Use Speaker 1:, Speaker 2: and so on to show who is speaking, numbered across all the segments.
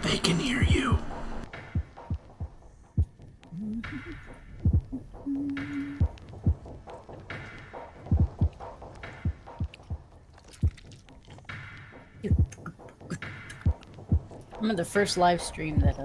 Speaker 1: They can hear you.
Speaker 2: I'm on the first live stream that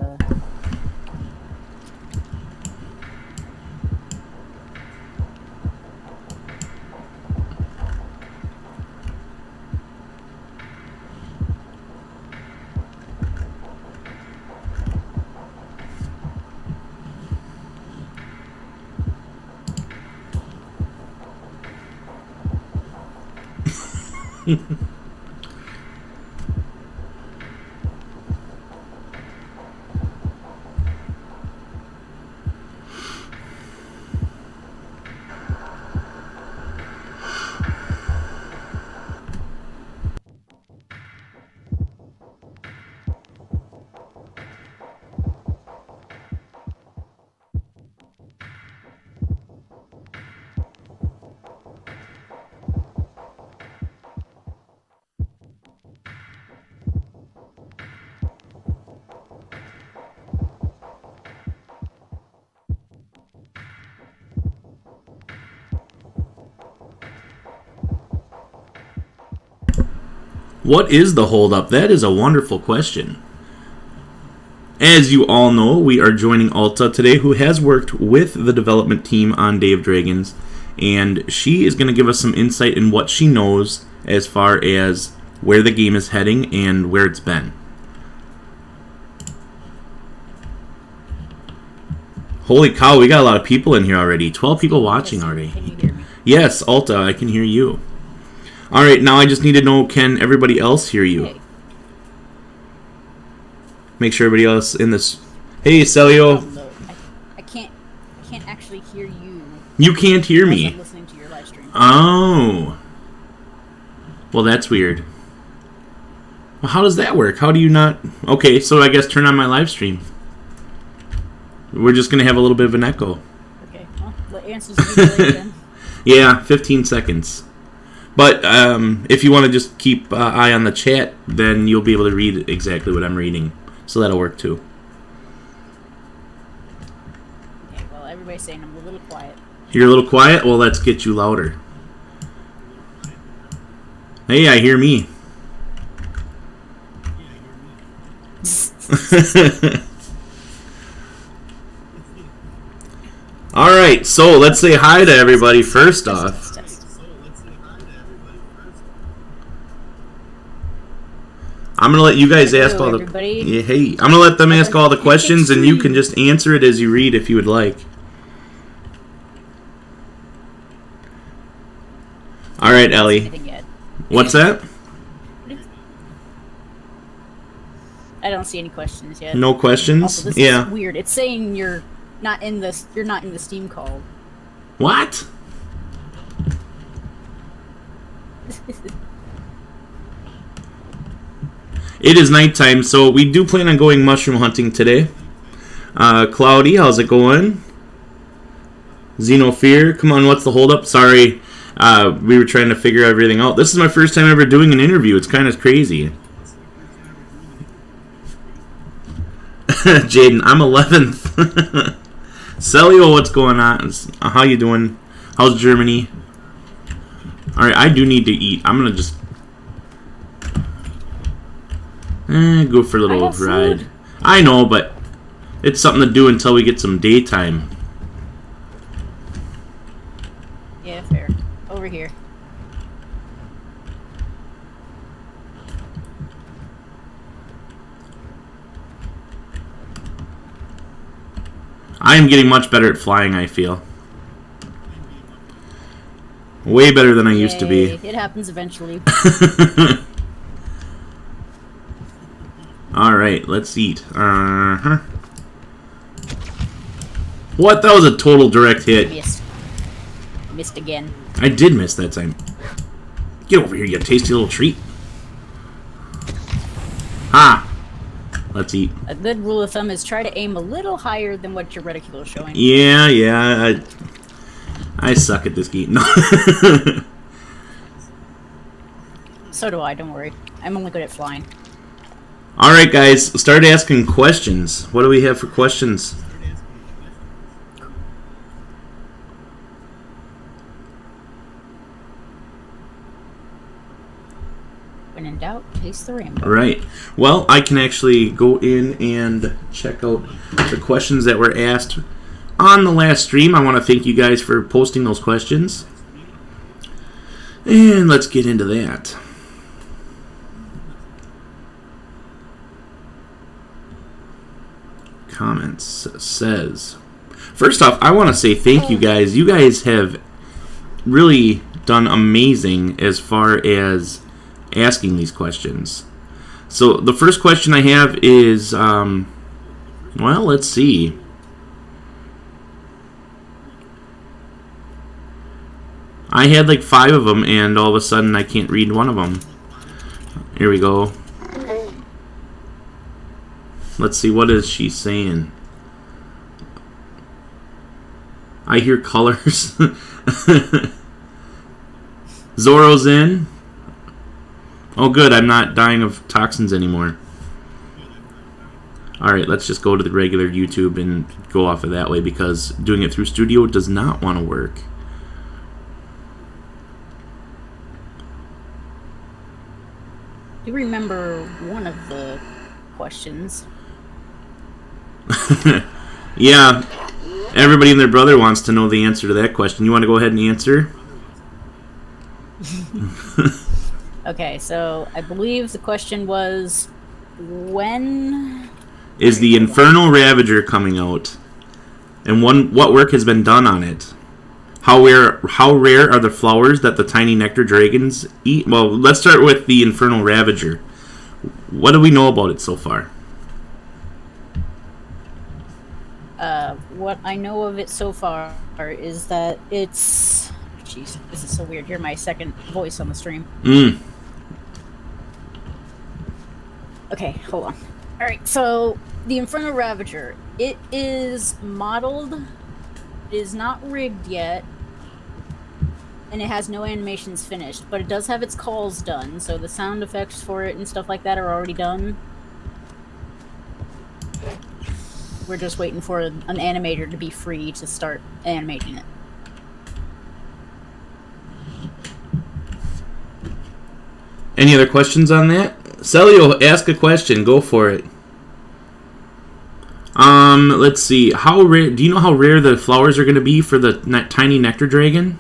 Speaker 1: What is the holdup? That is a wonderful question. As you all know, we are joining Ulta today, who has worked with the development team on Day of Dragons, and she is going to give us some insight in what she knows as far as where the game is heading and where it's been. Holy cow, we got a lot of people in here already. 12 people watching already.
Speaker 2: can you hear me?
Speaker 1: Yes, Ulta, I can hear you. Alright, now I just need to know, can everybody else hear you?
Speaker 2: Hey.
Speaker 1: Make sure everybody else in this... Hey, Celio.
Speaker 2: No, I can't actually hear you.
Speaker 1: You can't hear me.
Speaker 2: I'm listening to your live stream.
Speaker 1: Oh. Well, that's weird. Well, how does that work? How do you not... Okay, so I guess turn on my live stream. We're just going to have a little bit of an echo.
Speaker 2: Okay, well, the answer's delayed then.
Speaker 1: Yeah, 15 seconds. But if you want to just keep eye on the chat, then you'll be able to read exactly what I'm reading. So that'll work too.
Speaker 2: Okay, well, everybody's saying I'm a little quiet.
Speaker 1: You're a little quiet? Well, let's get you louder. Hey, I hear me. Alright, so let's say hi to everybody first off. I'm gonna let you guys ask all the... Yeah, hey, I'm gonna let them ask all the questions, and you can just answer it as you read if you would like. Alright, Ellie. What's that?
Speaker 2: I don't see any questions yet.
Speaker 1: No questions?
Speaker 2: Also, this
Speaker 1: Yeah.
Speaker 2: is weird. It's saying you're not in the Steam call.
Speaker 1: What? It is nighttime, so we do plan on going mushroom hunting today. Cloudy, how's it going? Xenofear, come on, what's the holdup? Sorry, we were trying to figure everything out. This is my first time ever doing an interview. It's kind of crazy. Jaden, I'm 11th. Celio, what's going on? How you doing? How's Germany? Alright, I do need to eat. I'm gonna just... go for a little ride. I know, but it's something to do until we get some daytime.
Speaker 2: Yeah, fair. Over here.
Speaker 1: I am getting much better at flying, I feel. Way better than I used to be.
Speaker 2: It happens eventually.
Speaker 1: Alright, let's eat. What? That was a total direct hit.
Speaker 2: Missed again.
Speaker 1: I did miss that time. Get over here, you tasty little treat. Ha! Let's eat.
Speaker 2: A good rule of thumb is try to aim a little higher than what your reticle is showing.
Speaker 1: Yeah, I suck at this game. No.
Speaker 2: So do I, don't worry. I'm only good at flying.
Speaker 1: All right, guys, start asking questions. What do we have for questions?
Speaker 2: When in doubt, taste the rainbow.
Speaker 1: Right. Well, I can actually go in and check out the questions that were asked on the last stream. I want to thank you guys for posting those questions. And let's get into that. Comments says, first off, I want to say thank you guys. You guys have really done amazing as far as asking these questions. So the first question I have is, well, let's see. I had like 5 of them, and all of a sudden I can't read one of them. Here we go. Let's see, what is she saying? I hear colors. Zoro's in. Oh, good, I'm not dying of toxins anymore. Alright, let's just go to the regular YouTube and go off of that way, because doing it through Studio does not want to work.
Speaker 2: Do you remember one of the questions?
Speaker 1: Yeah, everybody and their brother wants to know the answer to that question. You want to go ahead and answer?
Speaker 2: Okay, so I believe the question was, when
Speaker 1: is the Infernal Ravager coming out? And what work has been done on it? How rare are the flowers that the tiny nectar dragons eat? Well, let's start with the Infernal Ravager. What do we know about it so far?
Speaker 2: What I know of it so far is that it's... Jeez, this is so weird. Hear my second voice on the stream. Okay, hold on. Alright, so the Infernal Ravager. It is modeled. It is not rigged yet. And it has no animations finished. But it does have its calls done. So the sound effects for it and stuff like that are already done. We're just waiting for an animator to be free to start animating it.
Speaker 1: Any other questions on that? Celio, ask a question. Go for it. Let's see. How rare? Do you know how rare the flowers are going to be for the tiny nectar dragon?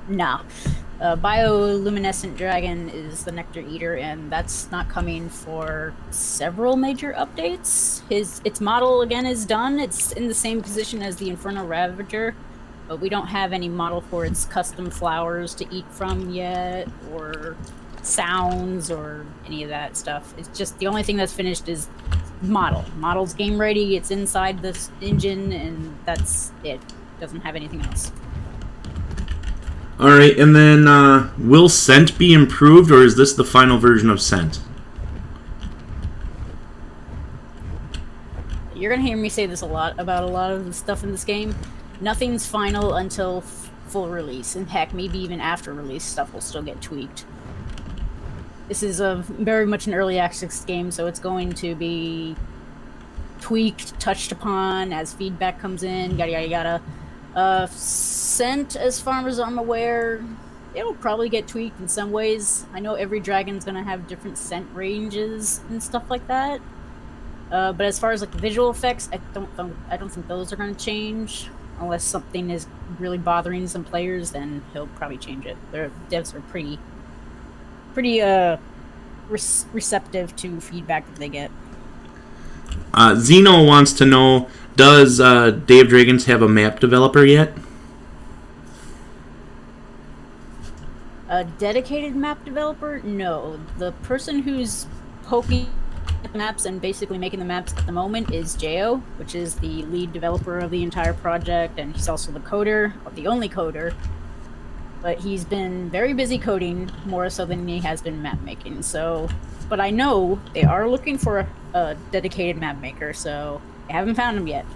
Speaker 2: No. Bioluminescent dragon is the nectar eater, and that's not coming for several major updates. Its model again is done. It's in the same position as the Infernal Ravager, but we don't have any model for its custom flowers to eat from yet, or sounds, or any of that stuff. It's just the only thing that's finished is model. Model's game ready. It's inside this engine, and that's it. Doesn't have anything else.
Speaker 1: Alright, and then will Scent be improved, or is this the final version of Scent?
Speaker 2: You're going to hear me say this a lot about a lot of the stuff in this game. Nothing's final until full release. In fact, maybe even after release, stuff will still get tweaked. This is very much an early access game, so it's going to be tweaked, touched upon as feedback comes in, yada yada yada. Scent, as far as I'm aware, it'll probably get tweaked in some ways. I know every dragon's gonna have different scent ranges and stuff like that. But as far as like the visual effects, I don't think those are gonna change unless something is really bothering some players. Then he'll probably change it. Their devs are pretty receptive to feedback that they get.
Speaker 1: Zeno wants to know, does Day of Dragons have a map developer yet?
Speaker 2: A dedicated map developer? No. The person who's poking at the maps and basically making the maps at the moment is Jo, which is the lead developer of the entire project, and he's also the coder, the only coder. But he's been very busy coding, more so than he has been map making. So, but I know they are looking for a dedicated map maker, so I haven't found him yet.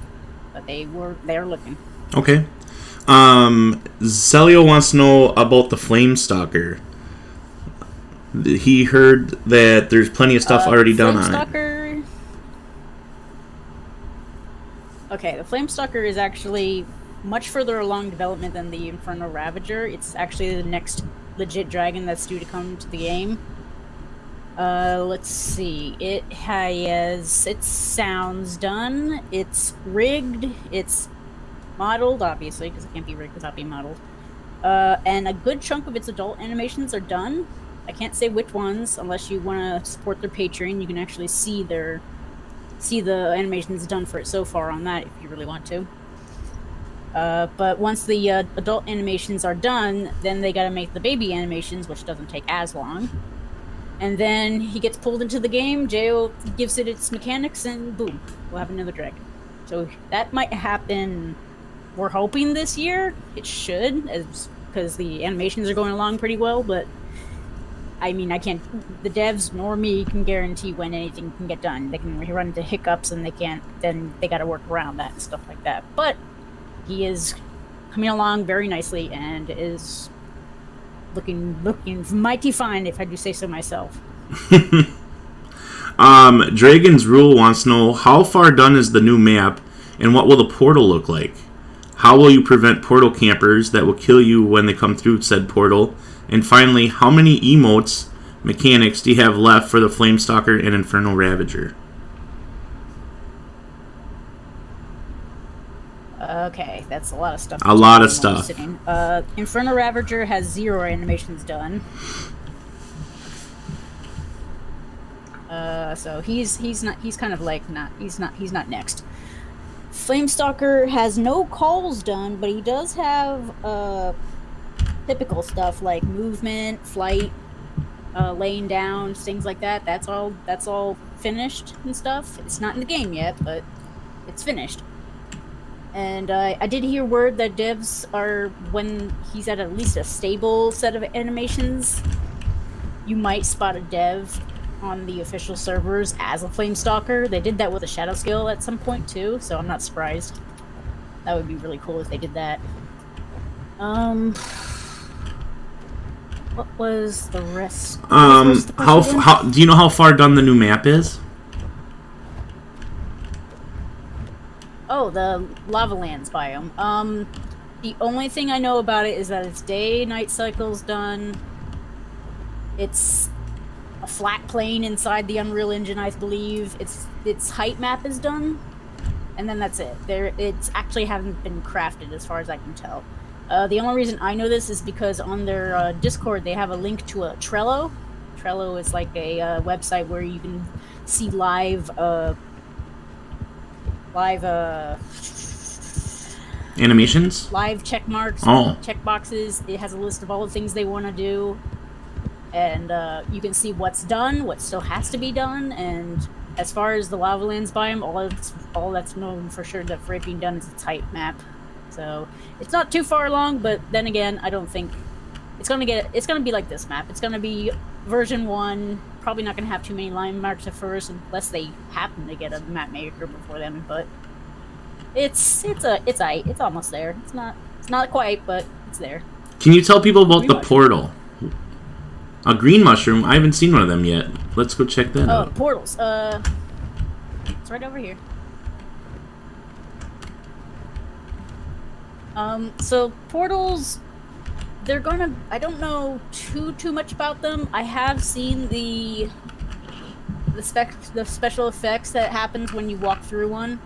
Speaker 2: But they are looking.
Speaker 1: Okay. Celio wants to know about the Flamestalker. He heard that there's plenty of stuff already done on it.
Speaker 2: Okay, the Flamestalker is actually much further along development than the Infernal Ravager. It's actually the next legit dragon that's due to come to the game. Let's see. It has its sounds done. It's rigged. It's modeled, obviously, because it can't be rigged without being modeled. And a good chunk of its adult animations are done. I can't say which ones, unless you want to support their Patreon. You can actually see the animations done for it so far on that if you really want to. But once the adult animations are done, then they gotta make the baby animations, which doesn't take as long. And then he gets pulled into the game, Jo gives it its mechanics, and boom, we'll have another dragon. So that might happen, we're hoping this year. It should, because the animations are going along pretty well, but I mean, the devs nor me can guarantee when anything can get done. They can run into hiccups and then they gotta work around that and stuff like that. But he is coming along very nicely and is looking mighty fine, if I do say so myself.
Speaker 1: Dragon's Rule wants to know, how far done is the new map and what will the portal look like? How will you prevent portal campers that will kill you when they come through said portal? And finally, how many emotes mechanics do you have left for the Flamestalker and Infernal Ravager?
Speaker 2: Okay, that's a lot of stuff.
Speaker 1: A lot of stuff.
Speaker 2: Infernal Ravager has 0 animations done. So he's not next. Flamestalker has no calls done, but he does have typical stuff like movement, flight, laying down, things like that. That's all finished and stuff. It's not in the game yet, but it's finished. And I did hear word that devs are, when he's at least a stable set of animations, you might spot a dev on the official servers as a Flamestalker. They did that with a Shadow Skill at some point too, so I'm not surprised. That would be really cool if they did that. What was the rest?
Speaker 1: How do you know how far done the new map is?
Speaker 2: Oh, the Lava Lands biome. The only thing I know about it is that its day-night cycle's done. It's a flat plane inside the Unreal Engine, I believe. Its height map is done, and then that's it. It's actually hasn't been crafted, as far as I can tell. The only reason I know this is because on their Discord they have a link to a Trello. Trello is like a website where you can see live
Speaker 1: animations,
Speaker 2: live check marks, check boxes. It has a list of all the things they want to do, and you can see what's done, what still has to be done. And as far as the Lava Lands biome, all that's known for sure that for it being done is its height map. So it's not too far along, but then again, I don't think it's gonna be like this map. It's gonna be version 1. Probably not gonna have too many line marks at first, unless they happen to get a map maker before then. But it's almost there. It's not quite, but it's there.
Speaker 1: Can you tell people about the portal? A green mushroom? I haven't seen one of them yet. Let's go check that out.
Speaker 2: Portals. It's right over here. So portals, I don't know too much about them. I have seen the special effects that happens when you walk through one.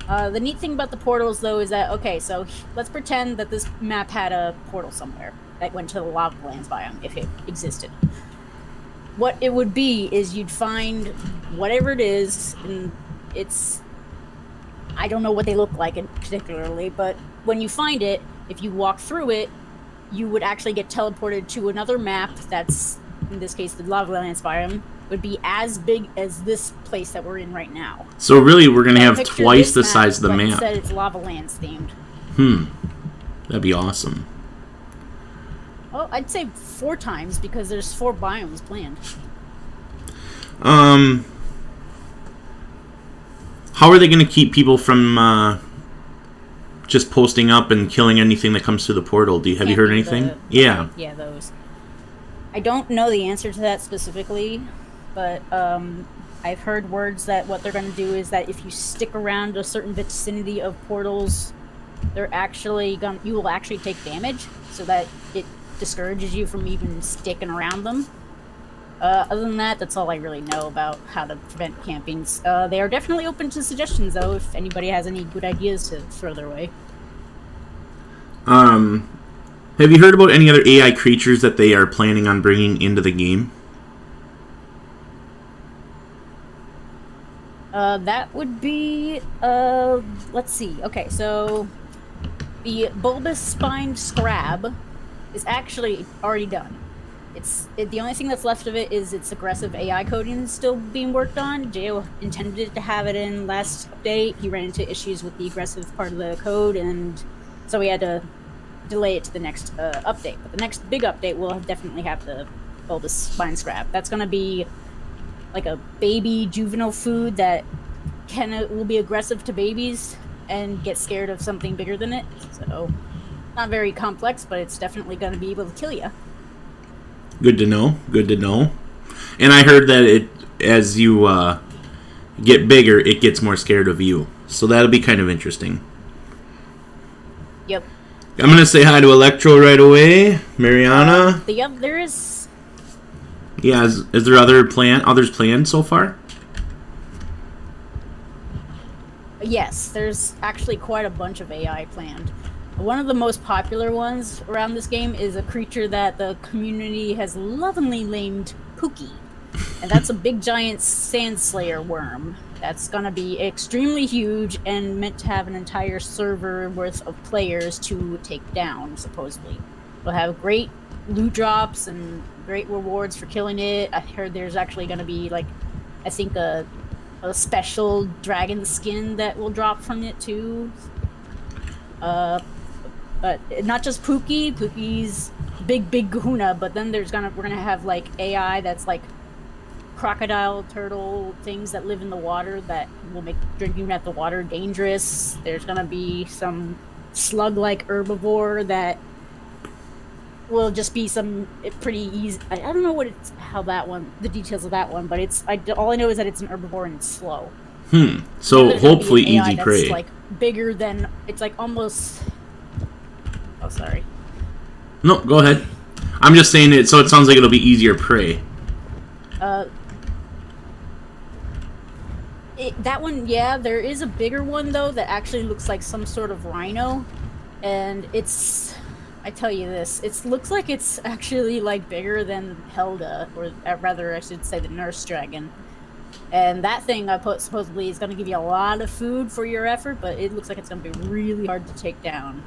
Speaker 2: The neat thing about the portals, though, is that, okay, so let's pretend that this map had a portal somewhere that went to the Lava Lands biome, if it existed. What it would be is you'd find whatever it is, and I don't know what they look like particularly, but when you find it, if you walk through it, you would actually get teleported to another map that's, in this case, the Lava Lands biome, would be as big as this place that we're in right now.
Speaker 1: So really, we're going to have twice the size of the map.
Speaker 2: Instead, it's Lava Lands themed.
Speaker 1: That'd be awesome.
Speaker 2: Well, I'd say 4 times, because there's 4 biomes planned.
Speaker 1: How are they going to keep people from just posting up and killing anything that comes through the portal. Have you heard anything? Yeah.
Speaker 2: Yeah, those. I don't know the answer to that specifically, but I've heard words that what they're going to do is that if you stick around a certain vicinity of portals, you will actually take damage, so that it discourages you from even sticking around them. Other than that, that's all I really know about how to prevent campings. They are definitely open to suggestions, though, if anybody has any good ideas to throw their way.
Speaker 1: Have you heard about any other AI creatures that they are planning on bringing into the game?
Speaker 2: That would be, let's see. Okay, so the bulbous spined scrab is actually already done. The only thing that's left of it is its aggressive AI coding is still being worked on. J.O. intended to have it in last update. He ran into issues with the aggressive part of the code, and so we had to delay it to the next update. But the next big update will definitely have the bulbous spine scrab. That's going to be like a baby juvenile food that will be aggressive to babies and get scared of something bigger than it. So not very complex, but it's definitely going to be able to kill you.
Speaker 1: Good to know. Good to know. And I heard that as you get bigger, it gets more scared of you. So that'll be kind of interesting.
Speaker 2: Yep.
Speaker 1: I'm going to say hi to Electro right away. Mariana.
Speaker 2: Yep, there is.
Speaker 1: Yeah, is there others planned so far?
Speaker 2: Yes, there's actually quite a bunch of AI planned. One of the most popular ones around this game is a creature that the community has lovingly named Pookie. And that's a big giant sand slayer worm. That's gonna be extremely huge and meant to have an entire server worth of players to take down, supposedly. It'll have great loot drops and great rewards for killing it. I heard there's actually gonna be, like, I think a special dragon skin that will drop from it too. But not just Pookie. Pookie's big kahuna, but then we're gonna have like AI that's like crocodile, turtle, things that live in the water that will make drinking at the water dangerous. There's gonna be some slug-like herbivore that will just be some pretty easy. I don't know the details of that one, but all I know is that it's an herbivore and it's slow.
Speaker 1: So hopefully easy prey.
Speaker 2: That's like bigger than it's like almost. Oh, sorry.
Speaker 1: No, go ahead. I'm just saying it, so it sounds like it'll be easier prey.
Speaker 2: That one, yeah. There is a bigger one though that actually looks like some sort of rhino, and I tell you this, it looks like it's actually like bigger than Helda, or rather, I should say, the nurse dragon. And that thing supposedly is going to give you a lot of food for your effort, but it looks like it's going to be really hard to take down.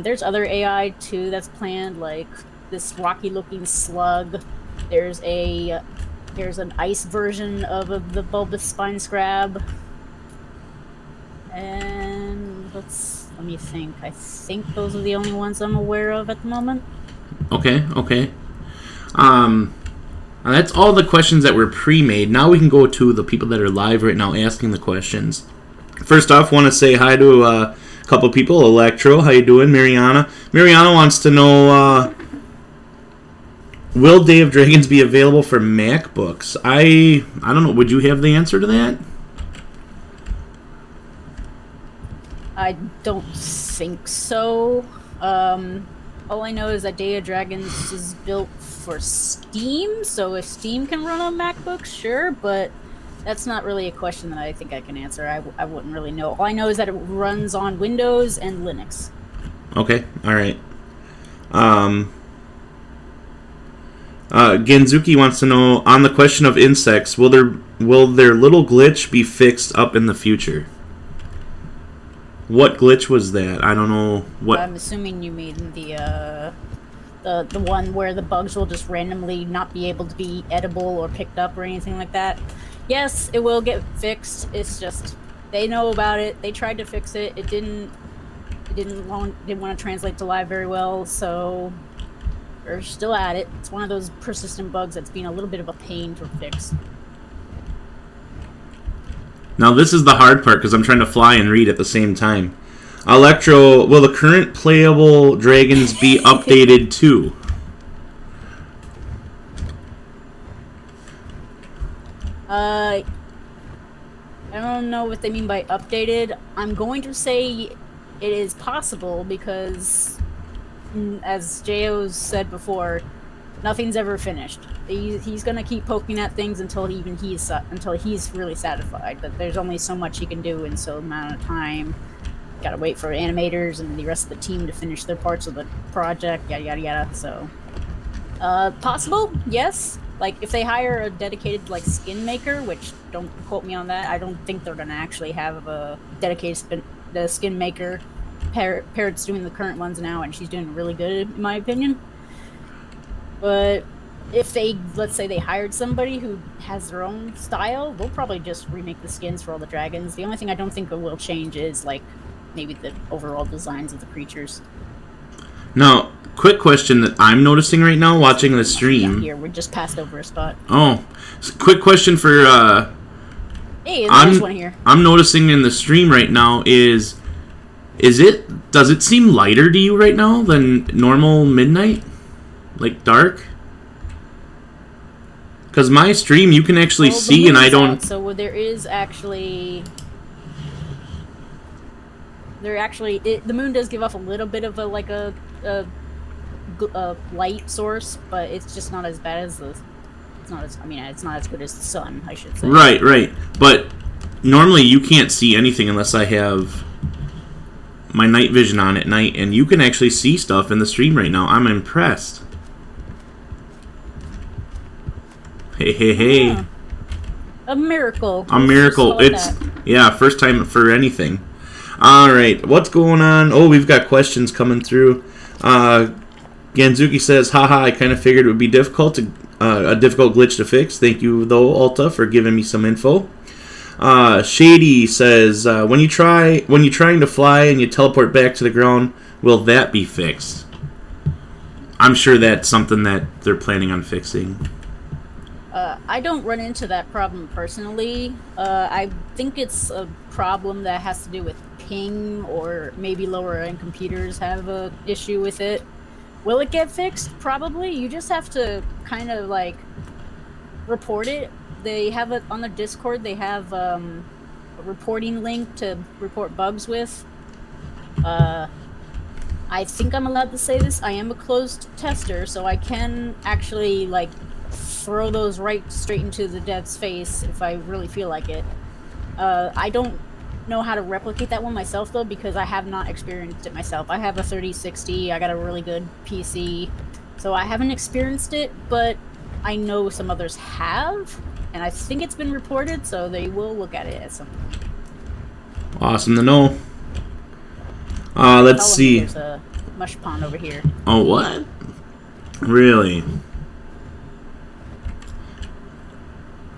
Speaker 2: There's other AI too that's planned, like this rocky-looking slug. There's an ice version of the bulbous spine scrab. And let me think. I think those are the only ones I'm aware of at the moment.
Speaker 1: Okay. That's all the questions that were pre-made. Now we can go to the people that are live right now asking the questions. First off, want to say hi to a couple people. Electro, how you doing? Mariana wants to know, will Day of Dragons be available for MacBooks? I don't know. Would you have the answer to that?
Speaker 2: I don't think so. All I know is that Day of Dragons is built for Steam, so if Steam can run on MacBooks, sure, but that's not really a question that I think I can answer. I wouldn't really know. All I know is that it runs on Windows and Linux.
Speaker 1: Okay, alright. Genzuki wants to know, on the question of insects, will their little glitch be fixed up in the future? What glitch was that? I don't know what.
Speaker 2: I'm assuming you mean the one where the bugs will just randomly not be able to be edible or picked up or anything like that. Yes, it will get fixed. It's just they know about it. They tried to fix it. It didn't want to translate to live very well, so we're still at it. It's one of those persistent bugs that's been a little bit of a pain to fix.
Speaker 1: Now this is the hard part because I'm trying to fly and read at the same time. Electro, will the current playable dragons be updated too?
Speaker 2: I don't know what they mean by updated. I'm going to say it is possible because, as Jo said before, nothing's ever finished. He's gonna keep poking at things until he's really satisfied. But there's only so much he can do in so amount of time. Gotta wait for animators and the rest of the team to finish their parts of the project. Yada yada yada. So, possible? Yes. Like if they hire a dedicated like skin maker, which don't quote me on that. I don't think they're gonna actually have a dedicated skin maker. Parrot's doing the current ones now, and she's doing really good in my opinion. But if let's say they hired somebody who has their own style, they'll probably just remake the skins for all the dragons. The only thing I don't think will change is like maybe the overall designs of the creatures.
Speaker 1: Now, quick question that I'm noticing right now watching the stream.
Speaker 2: Here, we're just passed over a spot.
Speaker 1: Oh, quick question for
Speaker 2: hey, there's one here.
Speaker 1: I'm noticing in the stream right now does it seem lighter to you right now than normal midnight? Like dark? Because my stream you can actually see and I don't...
Speaker 2: So there is actually... the moon does give off a little bit of a light source, but it's just not as bad as it's not as good as the sun, I should say.
Speaker 1: Right. But normally you can't see anything unless I have my night vision on at night, and you can actually see stuff in the stream right now. I'm impressed. Hey.
Speaker 2: Yeah. A miracle.
Speaker 1: A miracle. It's first time for anything. Alright, what's going on? Oh, we've got questions coming through. Ganzuki says, haha, I kind of figured it would be a difficult glitch to fix. Thank you, though, Ulta, for giving me some info. Shady says, when you're trying to fly and you teleport back to the ground, will that be fixed? I'm sure that's something that they're planning on fixing.
Speaker 2: I don't run into that problem personally. I think it's a problem that has to do with ping, or maybe lower end computers have a issue with it. Will it get fixed? Probably. You just have to kind of like report it. They have it on their Discord. They have a reporting link to report bugs with. I think I'm allowed to say this. I am a closed tester, so I can actually like throw those straight into the dev's face if I really feel like it. I don't know how to replicate that one myself though, because I have not experienced it myself. I have a 3060, I got a really good PC, so I haven't experienced it, but I know some others have, and I think it's been reported, so they will look at it at some point.
Speaker 1: Awesome to know. Let's see.
Speaker 2: There's a mush pond over here.
Speaker 1: Oh, what? Really?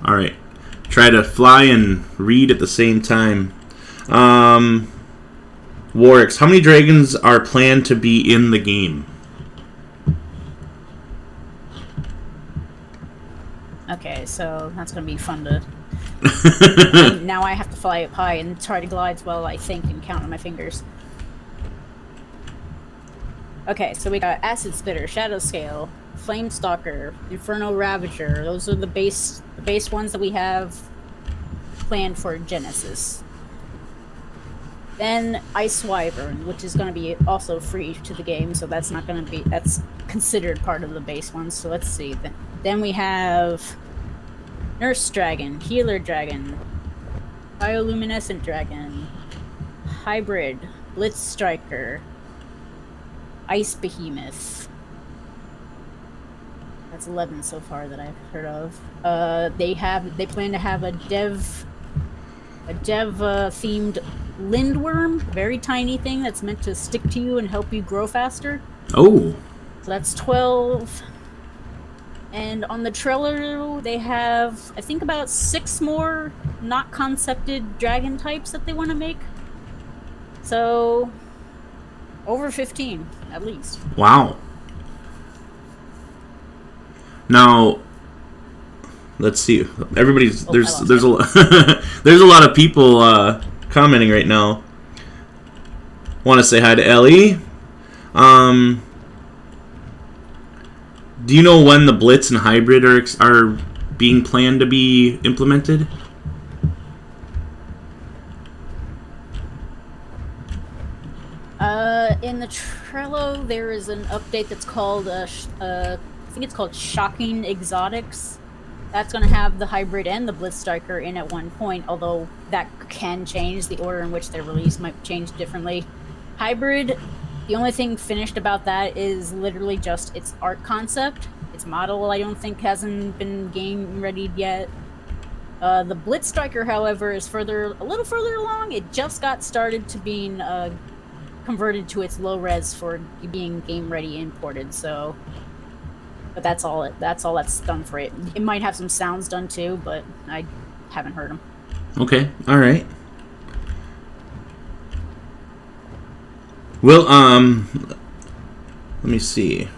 Speaker 1: Alright. Try to fly and read at the same time. Warix, how many dragons are planned to be in the game?
Speaker 2: Okay, so that's gonna be fun to... now I have to fly up high and try to glide while I think and count on my fingers. Okay, so we got Acid Spitter, Shadow Scale, Flame Stalker, Inferno Ravager. Those are the base ones that we have planned for Genesis. Then Ice Wyvern, which is going to be also free to the game, so that's not going to be... that's considered part of the base ones, so let's see. Then we have Nurse Dragon, Healer Dragon, Bioluminescent Dragon, Hybrid, Blitz Striker, Ice Behemoth. That's 11 so far that I've heard of. They plan to have a dev themed Lindworm, very tiny thing that's meant to stick to you and help you grow faster.
Speaker 1: Oh.
Speaker 2: So that's 12. And on the trailer, they have, I think, about 6 more not concepted dragon types that they want to make. So, over 15, at least.
Speaker 1: Wow. Now, let's see. Everybody's there's a there's a lot of people commenting right now. Want to say hi to Ellie. Do you know when the Blitz and Hybrid are being planned to be implemented?
Speaker 2: In the Trello, there is an update that's called, I think it's called Shocking Exotics. That's going to have the Hybrid and the Blitz Striker in at one point, although that can change. The order in which they're released might change differently. Hybrid, the only thing finished about that is literally just its art concept. Its model, I don't think, hasn't been game readied yet. The Blitz Striker, however, is a little further along. It just got started to being converted to its low res for being game ready imported. So, but that's all that's done for it. It might have some sounds done too, but I haven't heard them.
Speaker 1: Okay, all right. Well, let me see.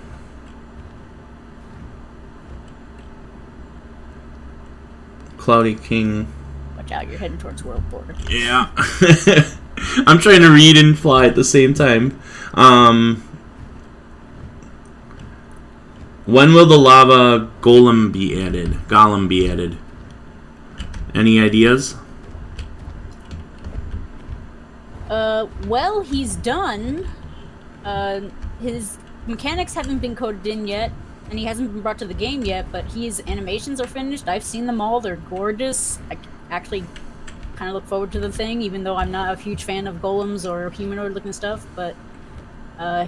Speaker 1: Cloudy King.
Speaker 2: Watch out, you're heading towards world border.
Speaker 1: Yeah. I'm trying to read and fly at the same time. When will the lava golem be added? Any ideas?
Speaker 2: Well, he's done. His mechanics haven't been coded in yet, and he hasn't been brought to the game yet, but his animations are finished. I've seen them all. They're gorgeous. I actually kind of look forward to the thing, even though I'm not a huge fan of golems or humanoid-looking stuff, but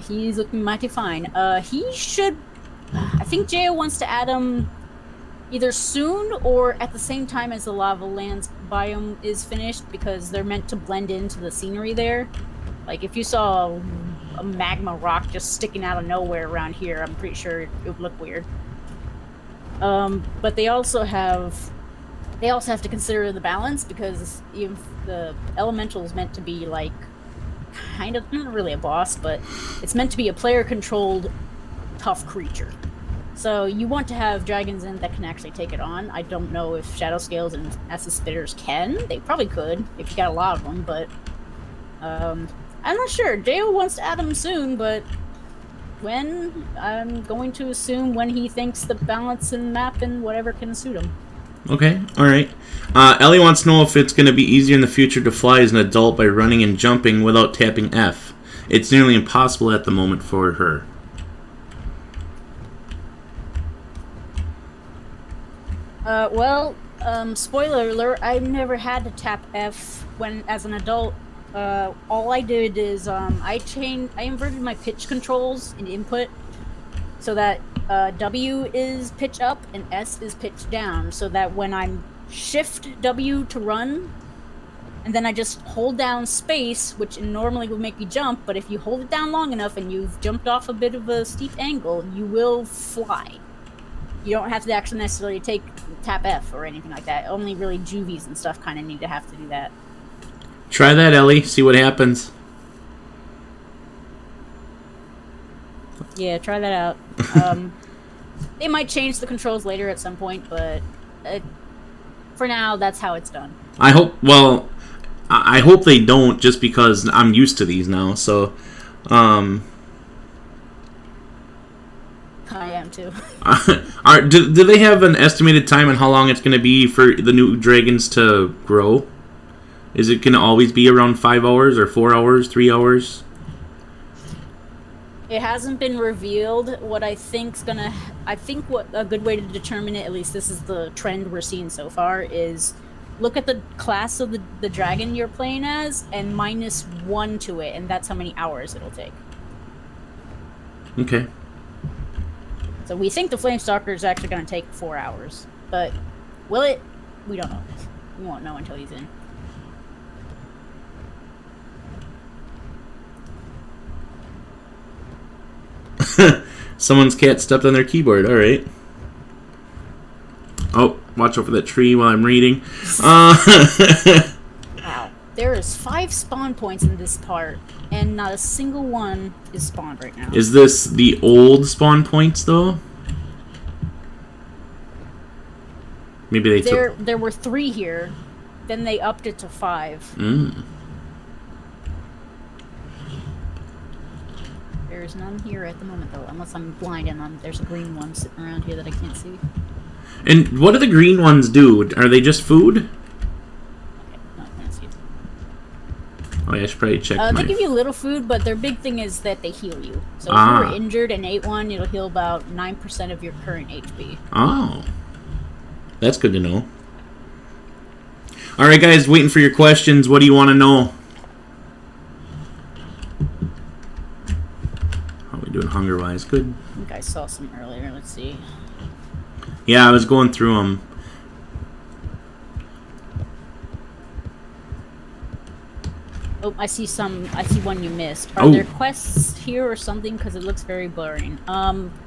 Speaker 2: he's looking mighty fine. He should... I think Jo wants to add him either soon or at the same time as the Lava Lands biome is finished, because they're meant to blend into the scenery there. Like, if you saw a magma rock just sticking out of nowhere around here, I'm pretty sure it would look weird. But they also have to consider the balance, because if the elemental is meant to be like kind of not really a boss, but it's meant to be a player-controlled tough creature. So you want to have dragons in that can actually take it on. I don't know if Shadow Scales and Essus Spitters can. They probably could if you got a lot of them, but I'm not sure. Jo wants to add them soon, but when? I'm going to assume when he thinks the balance and map and whatever can suit him.
Speaker 1: Okay, alright. Ellie wants to know if it's going to be easier in the future to fly as an adult by running and jumping without tapping F. It's nearly impossible at the moment for her.
Speaker 2: Spoiler alert, I never had to tap F when as an adult. All I did is I inverted my pitch controls in input so that W is pitch up and S is pitch down, so that when I'm shift W to run, and then I just hold down space, which normally would make you jump, but if you hold it down long enough and you've jumped off a bit of a steep angle, you will fly. You don't have to actually necessarily tap F or anything like that. Only really juvies and stuff kind of need to have to do that.
Speaker 1: Try that, Ellie. See what happens.
Speaker 2: Yeah, try that out. They might change the controls later at some point, but for now, that's how it's done.
Speaker 1: I hope they don't, just because I'm used to these now, so...
Speaker 2: I am too.
Speaker 1: Do they have an estimated time on how long it's going to be for the new dragons to grow? Is it going to always be around 5 hours or 4 hours, 3 hours?
Speaker 2: It hasn't been revealed. What I think's gonna... I think what a good way to determine it, at least this is the trend we're seeing so far, is look at the class of the dragon you're playing as and -1 to it, and that's how many hours it'll take.
Speaker 1: Okay.
Speaker 2: So we think the Flamestalker is actually going to take 4 hours. But will it? We don't know. We won't know until he's in.
Speaker 1: Someone's cat stepped on their keyboard. All right. Oh, watch out for that tree while I'm reading.
Speaker 2: Wow. There is 5 spawn points in this part, and not a single one is spawned right now.
Speaker 1: Is this the old spawn points, though? Maybe they took...
Speaker 2: There were 3 here, then they upped it to 5. There is none here at the moment, though, unless I'm blind and there's a green one sitting around here that I can't see.
Speaker 1: And what do the green ones do? Are they just food?
Speaker 2: Okay, no, I can't see.
Speaker 1: Oh, yeah, I should probably check
Speaker 2: They give you a little food, but their big thing is that they heal you. So if you were injured and ate one, it'll heal about 9% of your current HP.
Speaker 1: Oh. That's good to know. Alright, guys, waiting for your questions. What do you want to know? How are we doing hunger-wise? Good.
Speaker 2: I think I saw some earlier. Let's see.
Speaker 1: Yeah, I was going through them.
Speaker 2: Oh, I see some. I see one you missed. Are there quests here or something? Because it looks very blurring.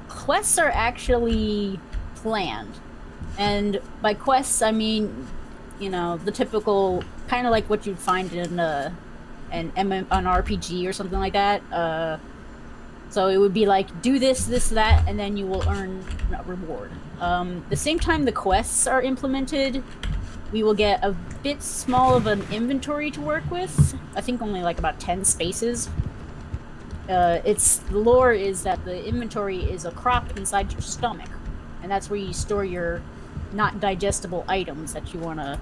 Speaker 2: Quests are actually planned, and by quests I mean, you know, the typical kind of like what you'd find in an RPG or something like that. So it would be like, do this, this, that, and then you will earn a reward. The same time the quests are implemented, we will get a bit small of an inventory to work with. I think only like about 10 spaces. The lore is that the inventory is a crop inside your stomach, and that's where you store your not digestible items that you wanna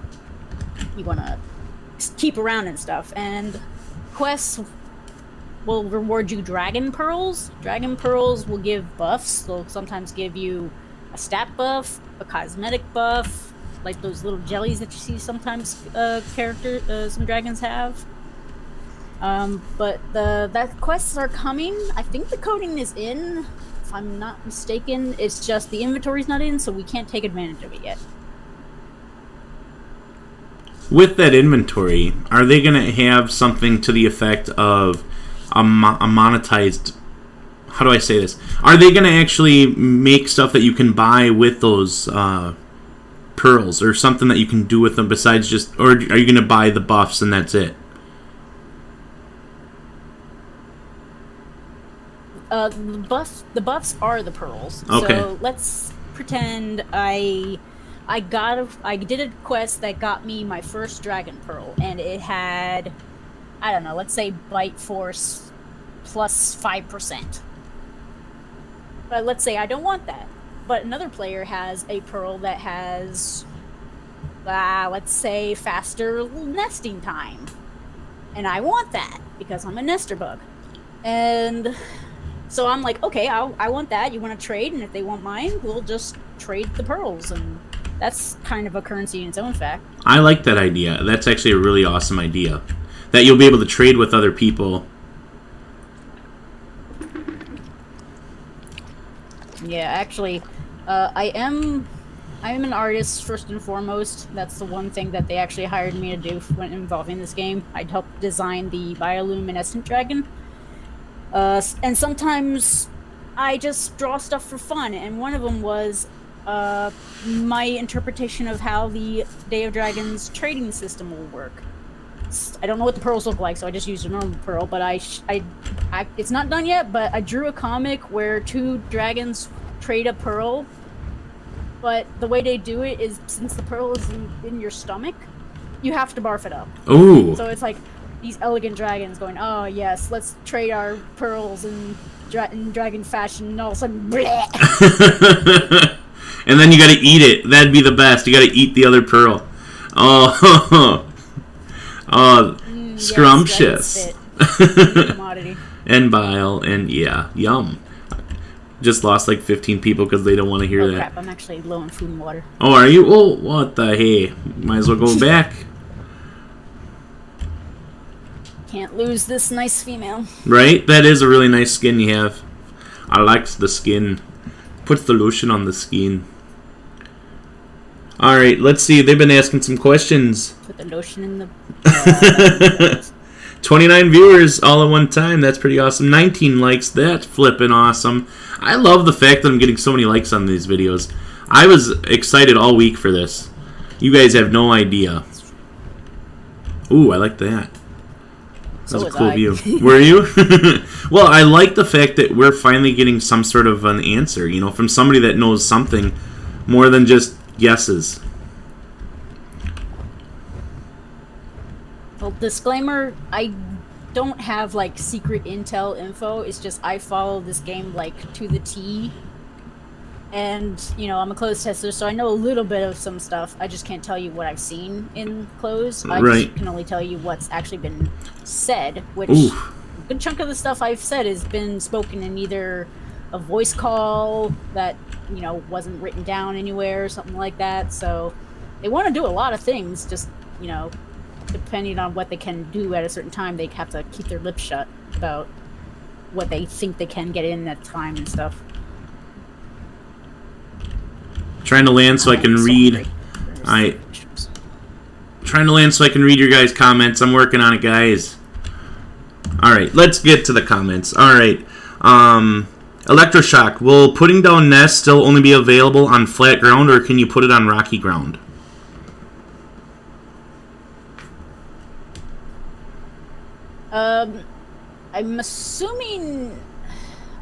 Speaker 2: keep around and stuff. And quests will reward you dragon pearls. Dragon pearls will give buffs. They'll sometimes give you a stat buff, a cosmetic buff, like those little jellies that you see sometimes some dragons have. But that quests are coming. I think the coding is in, if I'm not mistaken. It's just the inventory's not in, so we can't take advantage of it yet.
Speaker 1: With that inventory, are they going to have something to the effect of a monetized... How do I say this? Are they going to actually make stuff that you can buy with those pearls, or something that you can do with them besides just... Or are you going to buy the buffs and that's it?
Speaker 2: The buffs are the pearls.
Speaker 1: Okay.
Speaker 2: So let's pretend I did a quest that got me my first dragon pearl, and it had, I don't know, let's say bite force plus 5%. But let's say I don't want that. But another player has a pearl that has, let's say, faster nesting time. And I want that because I'm a nester bug. And so I'm like, okay, I want that. You want to trade? And if they want mine, we'll just trade the pearls. And that's kind of a currency in its own fact. I
Speaker 1: like that idea. That's actually a really awesome idea. That you'll be able to trade with other people.
Speaker 2: Yeah, actually, I am an artist first and foremost. That's the one thing that they actually hired me to do when involving this game. I'd help design the bioluminescent dragon. And sometimes I just draw stuff for fun, and one of them was my interpretation of how the Day of Dragons trading system will work. I don't know what the pearls look like, so I just used a normal pearl, but it's not done yet, but I drew a comic where two dragons trade a pearl, but the way they do it is, since the pearl is in your stomach, you have to barf it up.
Speaker 1: Ooh.
Speaker 2: So it's like these elegant dragons going, oh yes, let's trade our pearls in dragon fashion, and all of a sudden, bleh.
Speaker 1: And then you gotta eat it. That'd be the best. You gotta eat the other pearl. Oh, scrumptious.
Speaker 2: Yes, commodity.
Speaker 1: And bile, and yeah, yum. Just lost like 15 people because they don't want to hear that.
Speaker 2: Crap, I'm actually low on food and water.
Speaker 1: Oh, are you? Oh, what the hey? Might as well go back.
Speaker 2: Can't lose this nice female.
Speaker 1: Right? That is a really nice skin you have. I like the skin. Puts the lotion on the skin. Alright, let's see. They've been asking some questions.
Speaker 2: Put the lotion in the...
Speaker 1: 29 viewers all at one time. That's pretty awesome. 19 likes. That's flipping awesome. I love the fact that I'm getting so many likes on these videos. I was excited all week for this. You guys have no idea. Ooh, I like that. That was a cool view. Were you? Well, I like the fact that we're finally getting some sort of an answer, you know, from somebody that knows something more than just guesses.
Speaker 2: Well, disclaimer, I don't have like secret intel info. It's just I follow this game like to the T. And, you know, I'm a closed tester, so I know a little bit of some stuff. I just can't tell you what I've seen in closed. I
Speaker 1: Right.
Speaker 2: just can only tell you what's actually been said, which
Speaker 1: Oof.
Speaker 2: a good chunk of the stuff I've said has been spoken in either a voice call that, you know, wasn't written down anywhere or something like that. So they want to do a lot of things, just, you know, depending on what they can do at a certain time, they have to keep their lips shut about what they think they can get in at time and stuff.
Speaker 1: Trying to land so I can read. Trying to land so I can read your guys' comments. I'm working on it, guys. All right, let's get to the comments. All right, Electroshock. Will putting down nests still only be available on flat ground, or can you put it on rocky ground?
Speaker 2: I'm assuming...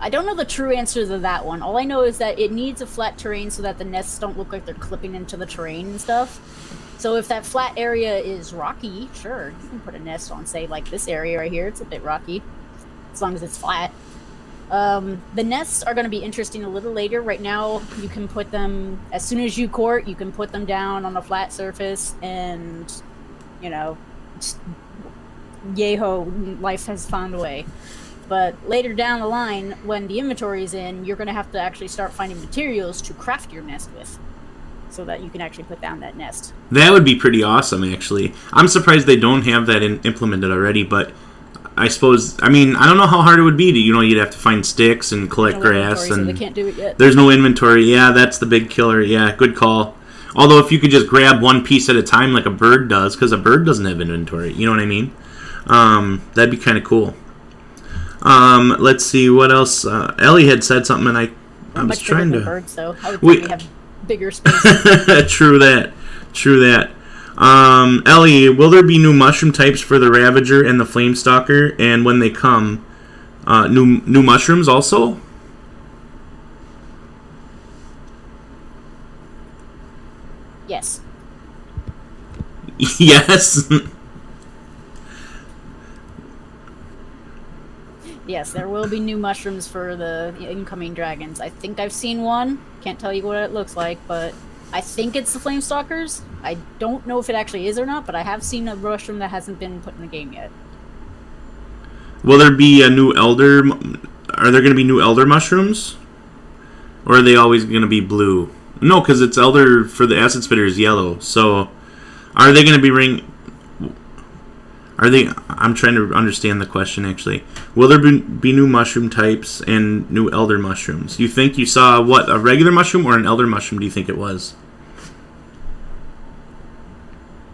Speaker 2: I don't know the true answer to that one. All I know is that it needs a flat terrain so that the nests don't look like they're clipping into the terrain and stuff. So if that flat area is rocky, sure, you can put a nest on, say, like this area right here. It's a bit rocky, as long as it's flat. The nests are going to be interesting a little later. Right now, you can put them, as soon as you court, you can put them down on a flat surface and, you know, yay-ho, life has found a way. But later down the line, when the inventory is in, you're going to have to actually start finding materials to craft your nest with, so that you can actually put down that nest.
Speaker 1: That would be pretty awesome, actually. I'm surprised they don't have that implemented already, but I suppose, I mean, I don't know how hard it would be to, you know, you'd have to find sticks and collect grass.
Speaker 2: And
Speaker 1: so
Speaker 2: they can't do it yet.
Speaker 1: There's no inventory. Yeah, that's the big killer. Yeah, good call. Although if you could just grab one piece at a time like a bird does, because a bird doesn't have inventory, you know what I mean? That'd be kind of cool. Let's see what else. Ellie had said something, and I was trying to.
Speaker 2: Birds, though. I would probably have bigger space.
Speaker 1: True that. Ellie, will there be new mushroom types for the Ravager and the Flamestalker? And when they come, new mushrooms also?
Speaker 2: Yes.
Speaker 1: Yes.
Speaker 2: Yes, there will be new mushrooms for the incoming dragons. I think I've seen one. Can't tell you what it looks like, but I think it's the Flamestalkers. I don't know if it actually is or not, but I have seen a mushroom that hasn't been put in the game yet.
Speaker 1: Will there be a new Elder? Are there going to be new Elder mushrooms? Or are they always going to be blue? No, because it's Elder for the Acid Spitter is yellow. So, are they going to be I'm trying to understand the question, actually. Will there be new mushroom types and new Elder mushrooms? You think you saw, what, a regular mushroom or an Elder mushroom, do you think it was?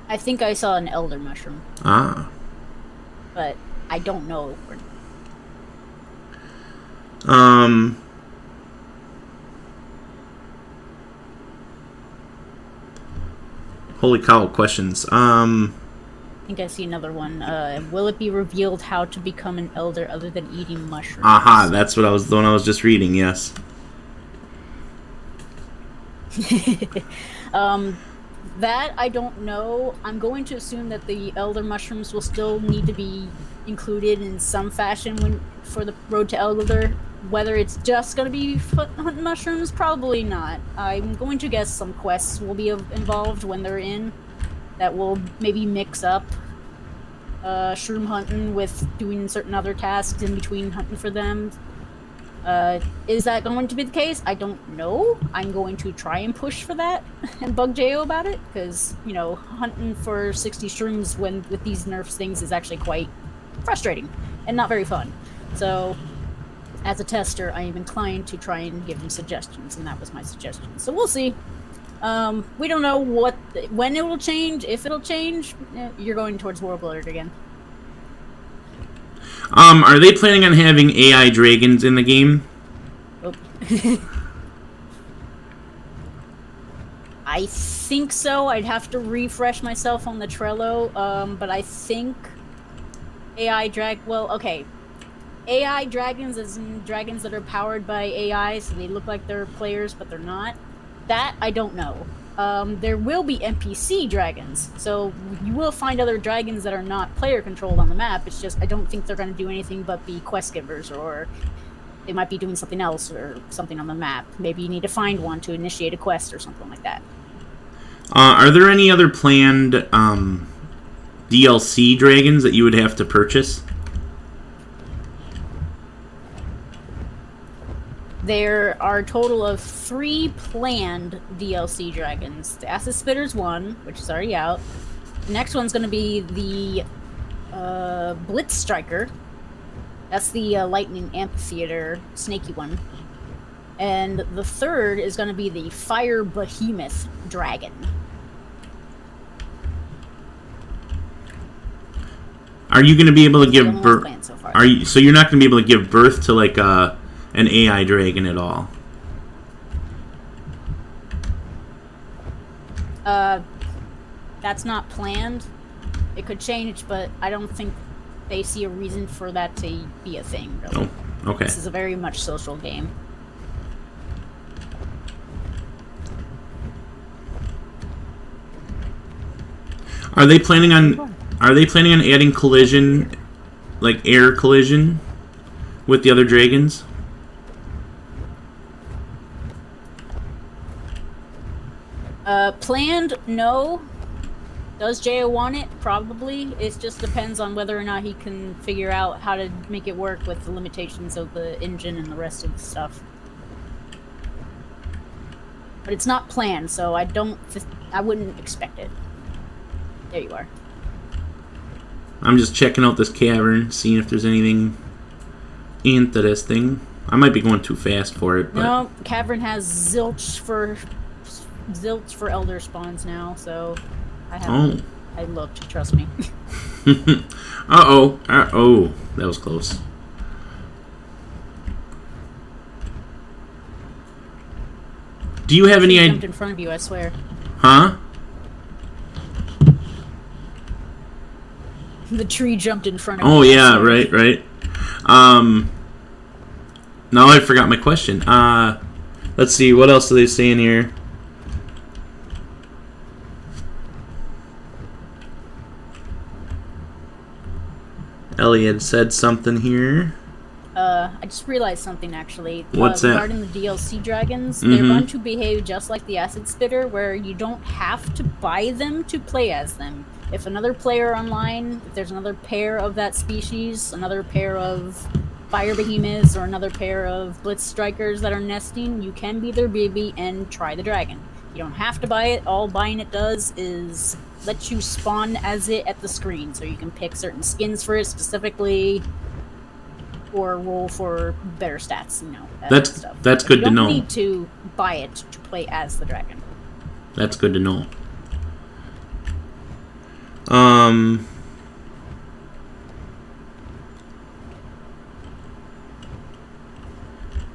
Speaker 2: I think I saw an Elder mushroom.
Speaker 1: Ah.
Speaker 2: But I don't know.
Speaker 1: Holy cow, questions.
Speaker 2: I think I see another one. Will it be revealed how to become an elder other than eating mushrooms?
Speaker 1: Aha, that's the one I was just reading, yes.
Speaker 2: That I don't know. I'm going to assume that the elder mushrooms will still need to be included in some fashion for the Road to Elder. Whether it's just going to be hunting mushrooms, probably not. I'm going to guess some quests will be involved when they're in. That will maybe mix up shroom hunting with doing certain other tasks in between hunting for them. Is that going to be the case? I don't know. I'm going to try and push for that and bug Jo about it, because, you know, hunting for 60 shrooms with these nerfs things is actually quite frustrating and not very fun. So, as a tester, I am inclined to try and give him suggestions, and that was my suggestion. So we'll see. We don't know when it will change, if it'll change. You're going towards Warlord again.
Speaker 1: Are they planning on having AI dragons in the game?
Speaker 2: Oh. I think so. I'd have to refresh myself on the Trello, but I think AI dragons as in dragons that are powered by AI, so they look like they're players, but they're not. That I don't know. There will be NPC dragons, so you will find other dragons that are not player controlled on the map. It's just I don't think they're going to do anything but be quest givers, or they might be doing something else or something on the map. Maybe you need to find one to initiate a quest or something like that.
Speaker 1: Are there any other planned DLC dragons that you would have to purchase?
Speaker 2: There are a total of 3 planned DLC dragons. The Acid Spitter's one, which is already out. The next one's going to be the Blitz Striker. That's the Lightning Amphitheater snaky one. And the third is going to be the Fire Behemoth Dragon.
Speaker 1: Are you going to be able to give birth?
Speaker 2: So
Speaker 1: So you're not going to be able to give birth to like an AI dragon at all?
Speaker 2: That's not planned. It could change, but I don't think they see a reason for that to be a thing, really.
Speaker 1: Oh, okay.
Speaker 2: This is a very much social game.
Speaker 1: Are they planning on adding collision, like air collision, with the other dragons?
Speaker 2: Planned, no. Does Jo want it? Probably. It just depends on whether or not he can figure out how to make it work with the limitations of the engine and the rest of the stuff. But it's not planned, so I wouldn't expect it. There you are.
Speaker 1: I'm just checking out this cavern, seeing if there's anything interesting. I might be going too fast for it, but...
Speaker 2: No, cavern has zilch for elder spawns now, so I haven't. I looked, trust me.
Speaker 1: Uh-oh, that was close. Do you have any idea?
Speaker 2: Jumped in front of you, I swear.
Speaker 1: Huh?
Speaker 2: The tree jumped in front of you.
Speaker 1: Oh yeah, right. Now I forgot my question. Let's see, what else do they say in here? Elliot said something here.
Speaker 2: I just realized something, actually.
Speaker 1: What's that?
Speaker 2: Regarding the DLC dragons, they're going to behave just like the Acid Spitter, where you don't have to buy them to play as them. If another player online, if there's another pair of that species, another pair of Fire Behemoths, or another pair of Blitz Strikers that are nesting, you can be their baby and try the dragon. You don't have to buy it. All buying it does is let you spawn as it at the screen, so you can pick certain skins for it specifically, or roll for better stats,
Speaker 1: That's good to know.
Speaker 2: You don't need to buy it to play as the dragon.
Speaker 1: That's good to know.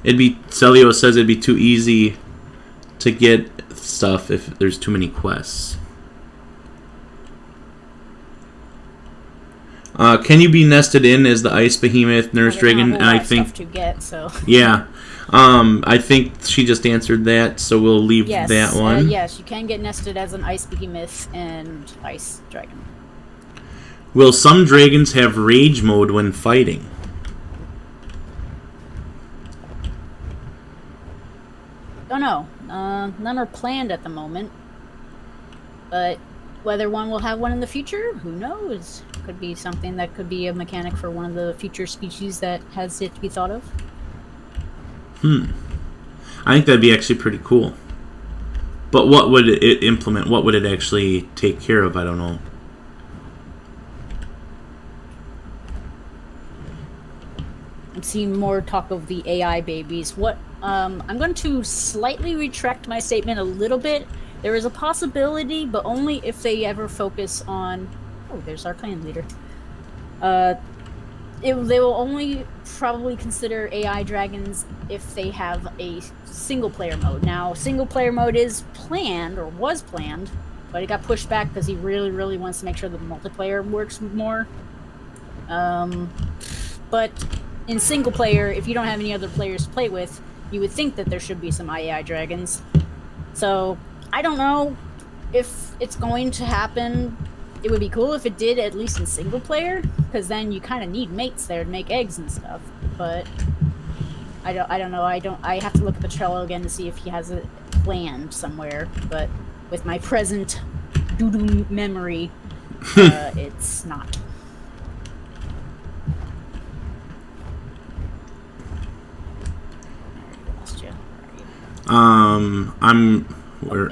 Speaker 1: Celio says it'd be too easy to get stuff if there's too many quests. Can you be nested in as the Ice Behemoth, Nurse Dragon? And I think
Speaker 2: stuff to get, so.
Speaker 1: Yeah. I think she just answered that, so we'll leave that one.
Speaker 2: Yes, you can get nested as an Ice Behemoth and Ice Dragon.
Speaker 1: Will some dragons have rage mode when fighting?
Speaker 2: Don't know. None are planned at the moment. But whether one will have one in the future, who knows? Could be something that could be a mechanic for one of the future species that has yet to be thought of.
Speaker 1: I think that'd be actually pretty cool. But what would it implement? What would it actually take care of? I don't know.
Speaker 2: I'm seeing more talk of the AI babies. I'm going to slightly retract my statement a little bit. There is a possibility, but only if they ever focus on... Oh, there's our clan leader. They will only probably consider AI dragons if they have a single-player mode. Now, single-player mode is planned, or was planned, but it got pushed back because he really, really wants to make sure the multiplayer works more. But in single-player, if you don't have any other players to play with, you would think that there should be some AI dragons. So I don't know if it's going to happen. It would be cool if it did, at least in single player, because then you kind of need mates there to make eggs and stuff. But I don't know. I have to look at the Trello again to see if he has it planned somewhere. But with my present doo-doo memory, it's not. Lost you.
Speaker 1: We're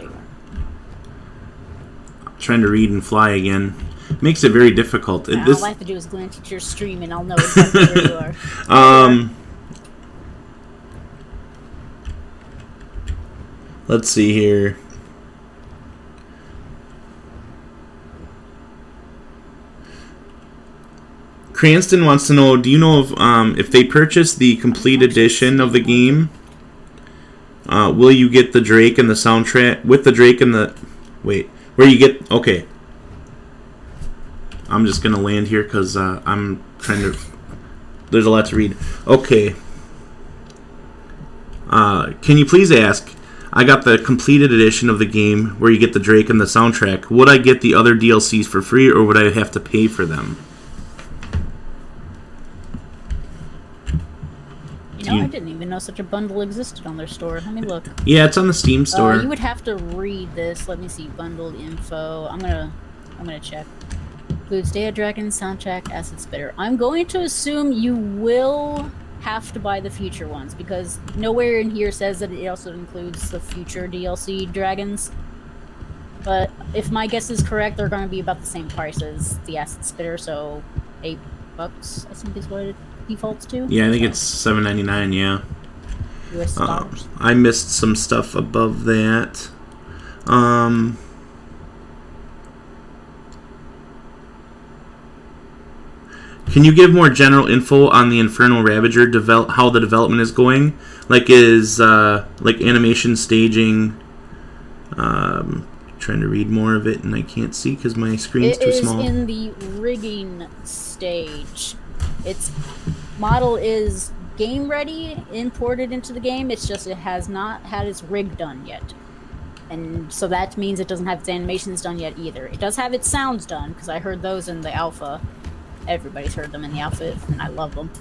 Speaker 1: trying to read and fly again. Makes it very difficult.
Speaker 2: All I have to do is glance at your stream and I'll know exactly where you are.
Speaker 1: Let's see here. Cranston wants to know, do you know if they purchase the complete edition of the game, will you get the Drake and the soundtrack with the Drake and the... Wait, where you get... Okay. I'm just going to land here because I'm trying to... There's a lot to read. Okay. Can you please ask, I got the completed edition of the game where you get the Drake and the soundtrack. Would I get the other DLCs for free or would I have to pay for them?
Speaker 2: I didn't even know such a bundle existed on their store. Let me look.
Speaker 1: Yeah, it's on the Steam store.
Speaker 2: You would have to read this. Let me see. Bundled info. I'm gonna check. Includes Day of Dragons, soundtrack, Acid Spitter. I'm going to assume you will have to buy the future ones because nowhere in here says that it also includes the future DLC dragons. But if my guess is correct, they're going to be about the same price as the Acid Spitter, so $8, I think is what it defaults to.
Speaker 1: Yeah, I think it's $7.99. Yeah.
Speaker 2: US dollars.
Speaker 1: I missed some stuff above that. Can you give more general info on the Infernal Ravager how the development is going? Like animation, staging. Trying to read more of it and I can't see because my screen's too small.
Speaker 2: It is in the rigging stage. Its model is game ready, imported into the game. It's just it has not had its rig done yet. And so that means it doesn't have its animations done yet either. It does have its sounds done because I heard those in the alpha. Everybody's heard them in the alpha and I love them.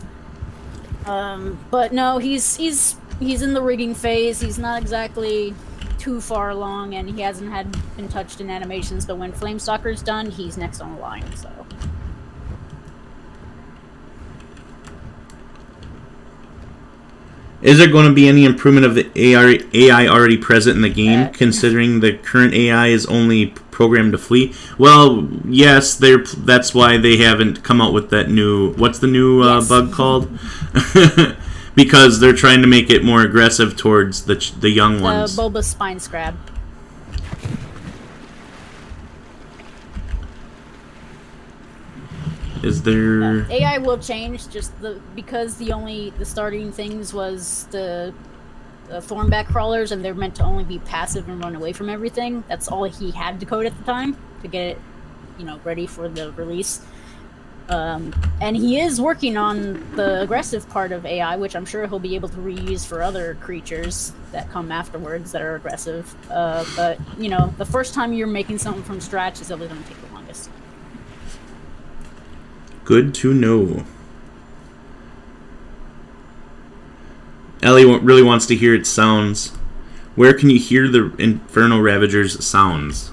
Speaker 2: But no, he's in the rigging phase. He's not exactly too far along and he hasn't been touched in animations, but when Flamestalker's done, he's next on the line, so.
Speaker 1: Is there going to be any improvement of the AI already present in the game, considering the current AI is only programmed to flee? Well, yes, that's why they haven't come out with that new... What's the new bug called? Because they're trying to make it more aggressive towards the young ones.
Speaker 2: The Bulbous Spine Scrab.
Speaker 1: Is there...
Speaker 2: AI will change just because the starting things was the Thornback crawlers, and they're meant to only be passive and run away from everything. That's all he had to code at the time to get it, ready for the release. And he is working on the aggressive part of AI, which I'm sure he'll be able to reuse for other creatures that come afterwards that are aggressive. But the first time you're making something from scratch is always going to take the longest.
Speaker 1: Good to know. Ellie really wants to hear its sounds. Where can you hear the Infernal Ravager's sounds?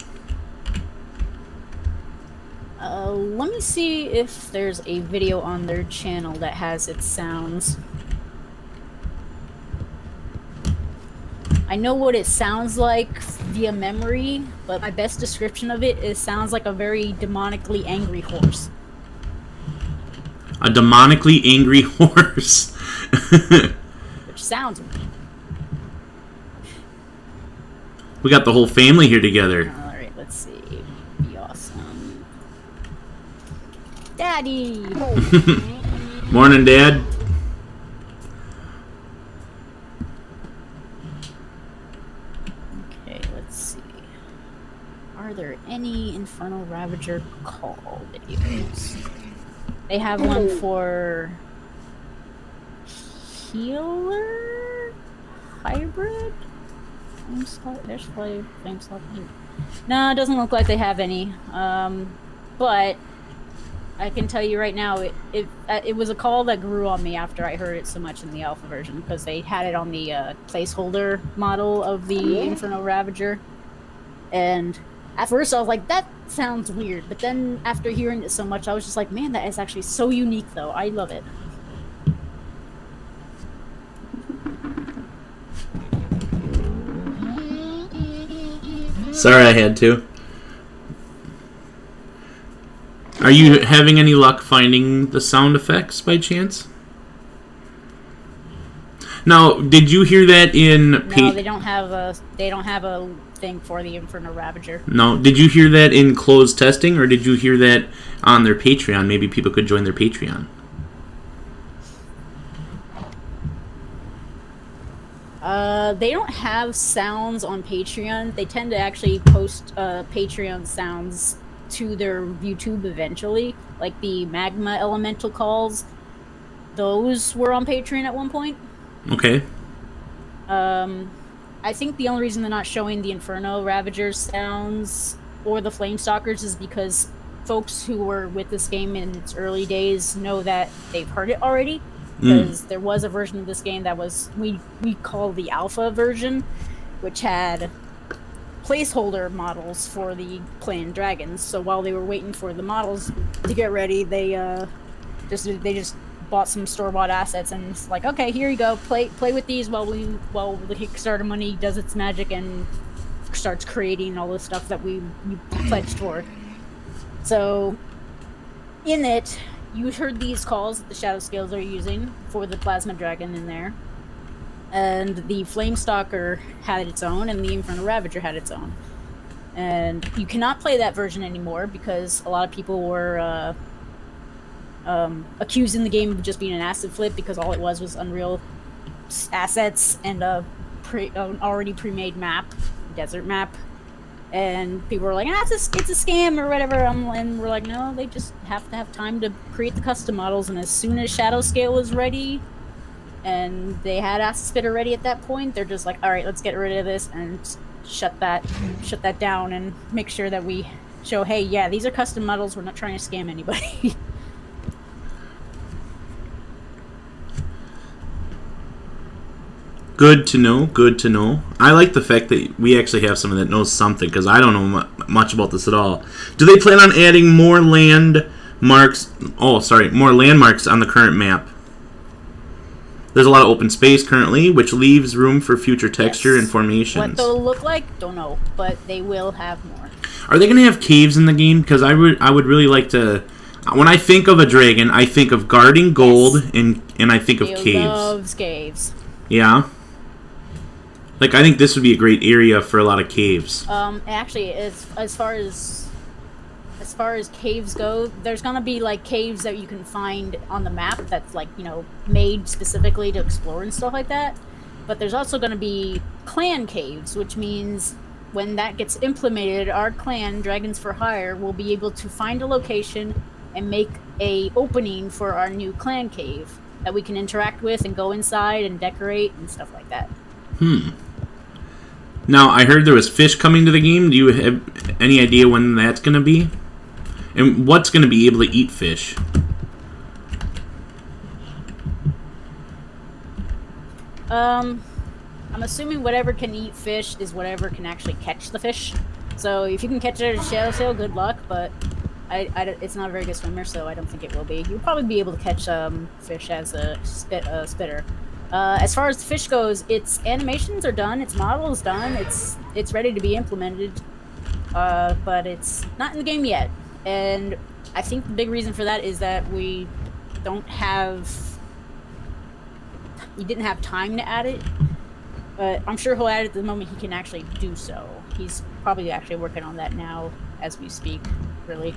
Speaker 2: Let me see if there's a video on their channel that has its sounds. I know what it sounds like via memory, but my best description of it sounds like a very demonically angry horse.
Speaker 1: A demonically angry horse.
Speaker 2: Which sounds weird.
Speaker 1: We got the whole family here together.
Speaker 2: Alright, let's see. Be awesome. Daddy!
Speaker 1: Morning, Dad.
Speaker 2: Okay, let's see. Are there any Infernal Ravager call videos? They have one for Healer Hybrid? There's flame slot. No, it doesn't look like they have any. But I can tell you right now, it was a call that grew on me after I heard it so much in the alpha version, because they had it on the placeholder model of the Inferno Ravager, and at first I was like, that sounds weird, but then after hearing it so much, I was just like, man, that is actually so unique, though. I love it.
Speaker 1: Sorry, I had to. Are you having any luck finding the sound effects by chance? Now, did you hear that in?
Speaker 2: No, they don't have a thing for the Inferno Ravager.
Speaker 1: No, did you hear that in closed testing, or did you hear that on their Patreon? Maybe people could join their Patreon.
Speaker 2: They don't have sounds on Patreon. They tend to actually post Patreon sounds to their YouTube eventually, like the magma elemental calls. Those were on Patreon at one point.
Speaker 1: Okay.
Speaker 2: I think the only reason they're not showing the Inferno Ravager sounds or the Flamestalkers is because folks who were with this game in its early days know that they've heard it already. Because there was a version of this game that was we call the alpha version, which had placeholder models for the clan dragons. So while they were waiting for the models to get ready, they just bought some store-bought assets, and it's like, okay, here you go, play with these while the Kickstarter money does its magic and starts creating all the stuff that we pledged for. So in it, you heard these calls that the Shadow Scales are using for the Plasma Dragon in there. And the Flamestalker had its own, and the Inferno Ravager had its own. And you cannot play that version anymore because a lot of people were accusing the game of just being an asset flip, because all it was Unreal assets and an already pre-made map, desert map. And people were like, it's a scam or whatever. And we're like, no, they just have to have time to create the custom models. And as soon as Shadow Scale was ready, and they had Asset Spitter ready at that point, they're just like, all right, let's get rid of this and shut that down and make sure that we show, hey, yeah, these are custom models. We're not trying to scam anybody.
Speaker 1: Good to know. Good to know. I like the fact that we actually have someone that knows something, because I don't know much about this at all. Do they plan on adding more landmarks? More landmarks on the current map? There's a lot of open space currently, which leaves room for future texture and formations.
Speaker 2: What they'll look like, don't know, but they will have more.
Speaker 1: Are they going to have caves in the game? Because I would really like to. When I think of a dragon, I think of guarding gold, and I think of caves.
Speaker 2: Loves caves.
Speaker 1: Yeah. Like, I think this would be a great area for a lot of caves.
Speaker 2: Actually, as far as caves go, there's gonna be like caves that you can find on the map that's like, made specifically to explore and stuff like that. But there's also gonna be clan caves, which means when that gets implemented, our clan, Dragons for Hire, will be able to find a location and make a opening for our new clan cave that we can interact with and go inside and decorate and stuff like that.
Speaker 1: Now, I heard there was fish coming to the game. Do you have any idea when that's going to be? And what's going to be able to eat fish?
Speaker 2: I'm assuming whatever can eat fish is whatever can actually catch the fish. So if you can catch it at a Shadow Sail, good luck, but it's not a very good swimmer, so I don't think it will be. You'll probably be able to catch fish as a spitter. As far as the fish goes, its animations are done, its model is done, it's ready to be implemented, but it's not in the game yet. And I think the big reason for that is that we didn't have time to add it, but I'm sure he'll add it the moment he can actually do so. He's probably actually working on that now as we speak, really.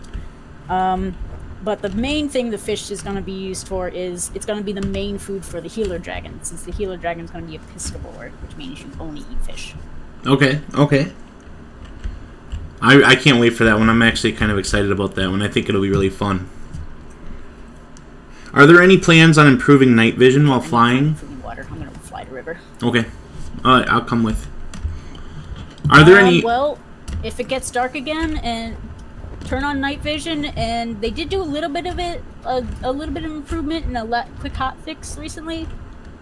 Speaker 2: But the main thing the fish is going to be used for is it's going to be the main food for the healer dragon, since the healer dragon is going to be a piscivore, which means you only eat fish.
Speaker 1: Okay. I can't wait for that one. I'm actually kind of excited about that one. I think it'll be really fun. Are there any plans on improving night vision while flying?
Speaker 2: Water. I'm going to fly to river.
Speaker 1: Okay. All right, I'll come with. Are there any...
Speaker 2: Well, if it gets dark again, and turn on night vision, and they did do a little bit of it, a little bit of improvement in a quick hot fix recently.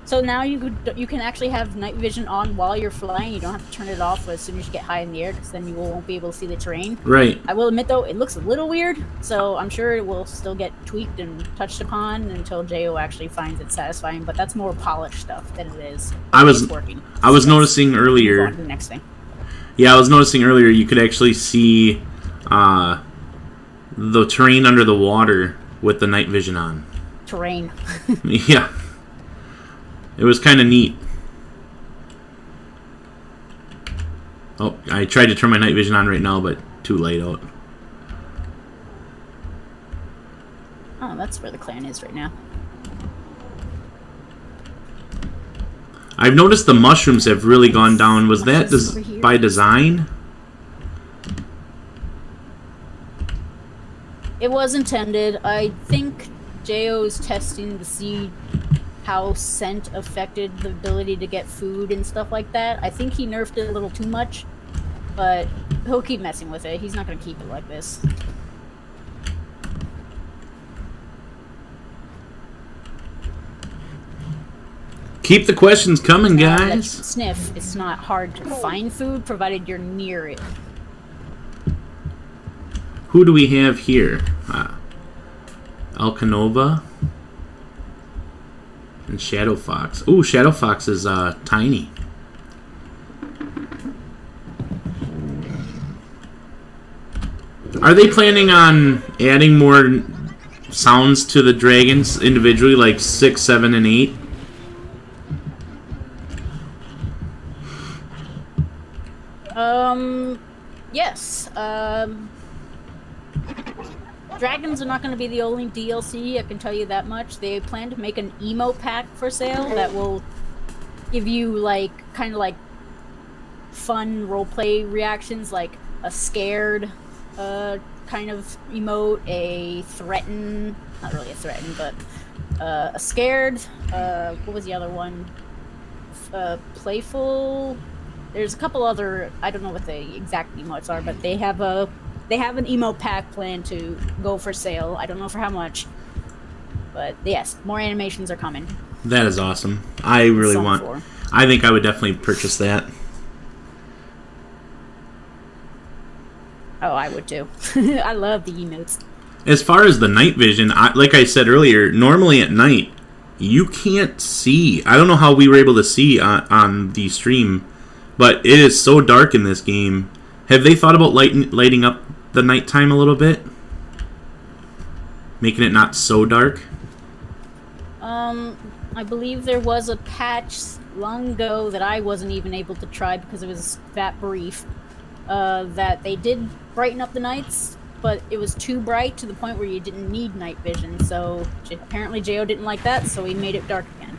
Speaker 2: So now you can actually have night vision on while you're flying. You don't have to turn it off as soon as you get high in the air, because then you won't be able to see the terrain.
Speaker 1: Right.
Speaker 2: I will admit, though, it looks a little weird, so I'm sure it will still get tweaked and touched upon until Jo actually finds it satisfying. But that's more polished stuff than it is. It's working.
Speaker 1: I was noticing earlier.
Speaker 2: Move on to the next thing.
Speaker 1: Yeah, I was noticing earlier you could actually see the terrain under the water with the night vision on.
Speaker 2: Terrain.
Speaker 1: Yeah. It was kind of neat. Oh, I tried to turn my night vision on right now, but too late out.
Speaker 2: Oh, that's where the clan is right now.
Speaker 1: I've noticed the mushrooms have really gone down. Was that by design?
Speaker 2: It was intended. I think JO's testing to see how scent affected the ability to get food and stuff like that. I think he nerfed it a little too much, but he'll keep messing with it. He's not going to keep it like this.
Speaker 1: Keep the questions coming, guys.
Speaker 2: Sniff. It's not hard to find food, provided you're near it.
Speaker 1: Who do we have here? Alcanova and Shadow Fox. Ooh, Shadow Fox is tiny. Are they planning on adding more sounds to the dragons individually, like 6, 7, and 8?
Speaker 2: Yes. Dragons are not going to be the only DLC, I can tell you that much. They plan to make an emo pack for sale that will give you, like, kind of like fun roleplay reactions, like a scared kind of emote, a threaten, not really a threaten, but a scared, what was the other one? Playful. There's a couple other, I don't know what the exact emotes are, but they have an emo pack plan to go for sale. I don't know for how much, but yes, more animations are coming.
Speaker 1: That is awesome. I really want. I think I would definitely purchase that.
Speaker 2: Oh, I would too. I love the emotes.
Speaker 1: As far as the night vision, like I said earlier, normally at night you can't see. I don't know how we were able to see on the stream, but it is so dark in this game. Have they thought about lighting up the nighttime a little bit? Making it not so dark?
Speaker 2: I believe there was a patch long ago that I wasn't even able to try because it was that brief, that they did brighten up the nights, but it was too bright to the point where you didn't need night vision, so apparently Jo didn't like that, so he made it dark again.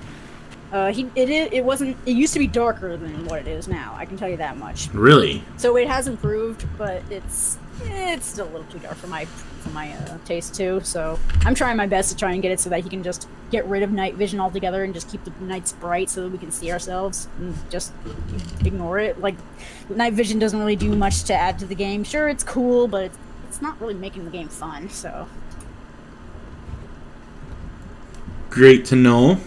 Speaker 2: It used to be darker than what it is now, I can tell you that much.
Speaker 1: Really?
Speaker 2: So it has improved, but it's still a little too dark for my taste too, so I'm trying my best to try and get it so that he can just get rid of night vision altogether and just keep the nights bright so that we can see ourselves and just ignore it. Like, night vision doesn't really do much to add to the game. Sure, it's cool, but it's not really making the game fun, so.
Speaker 1: Great to know.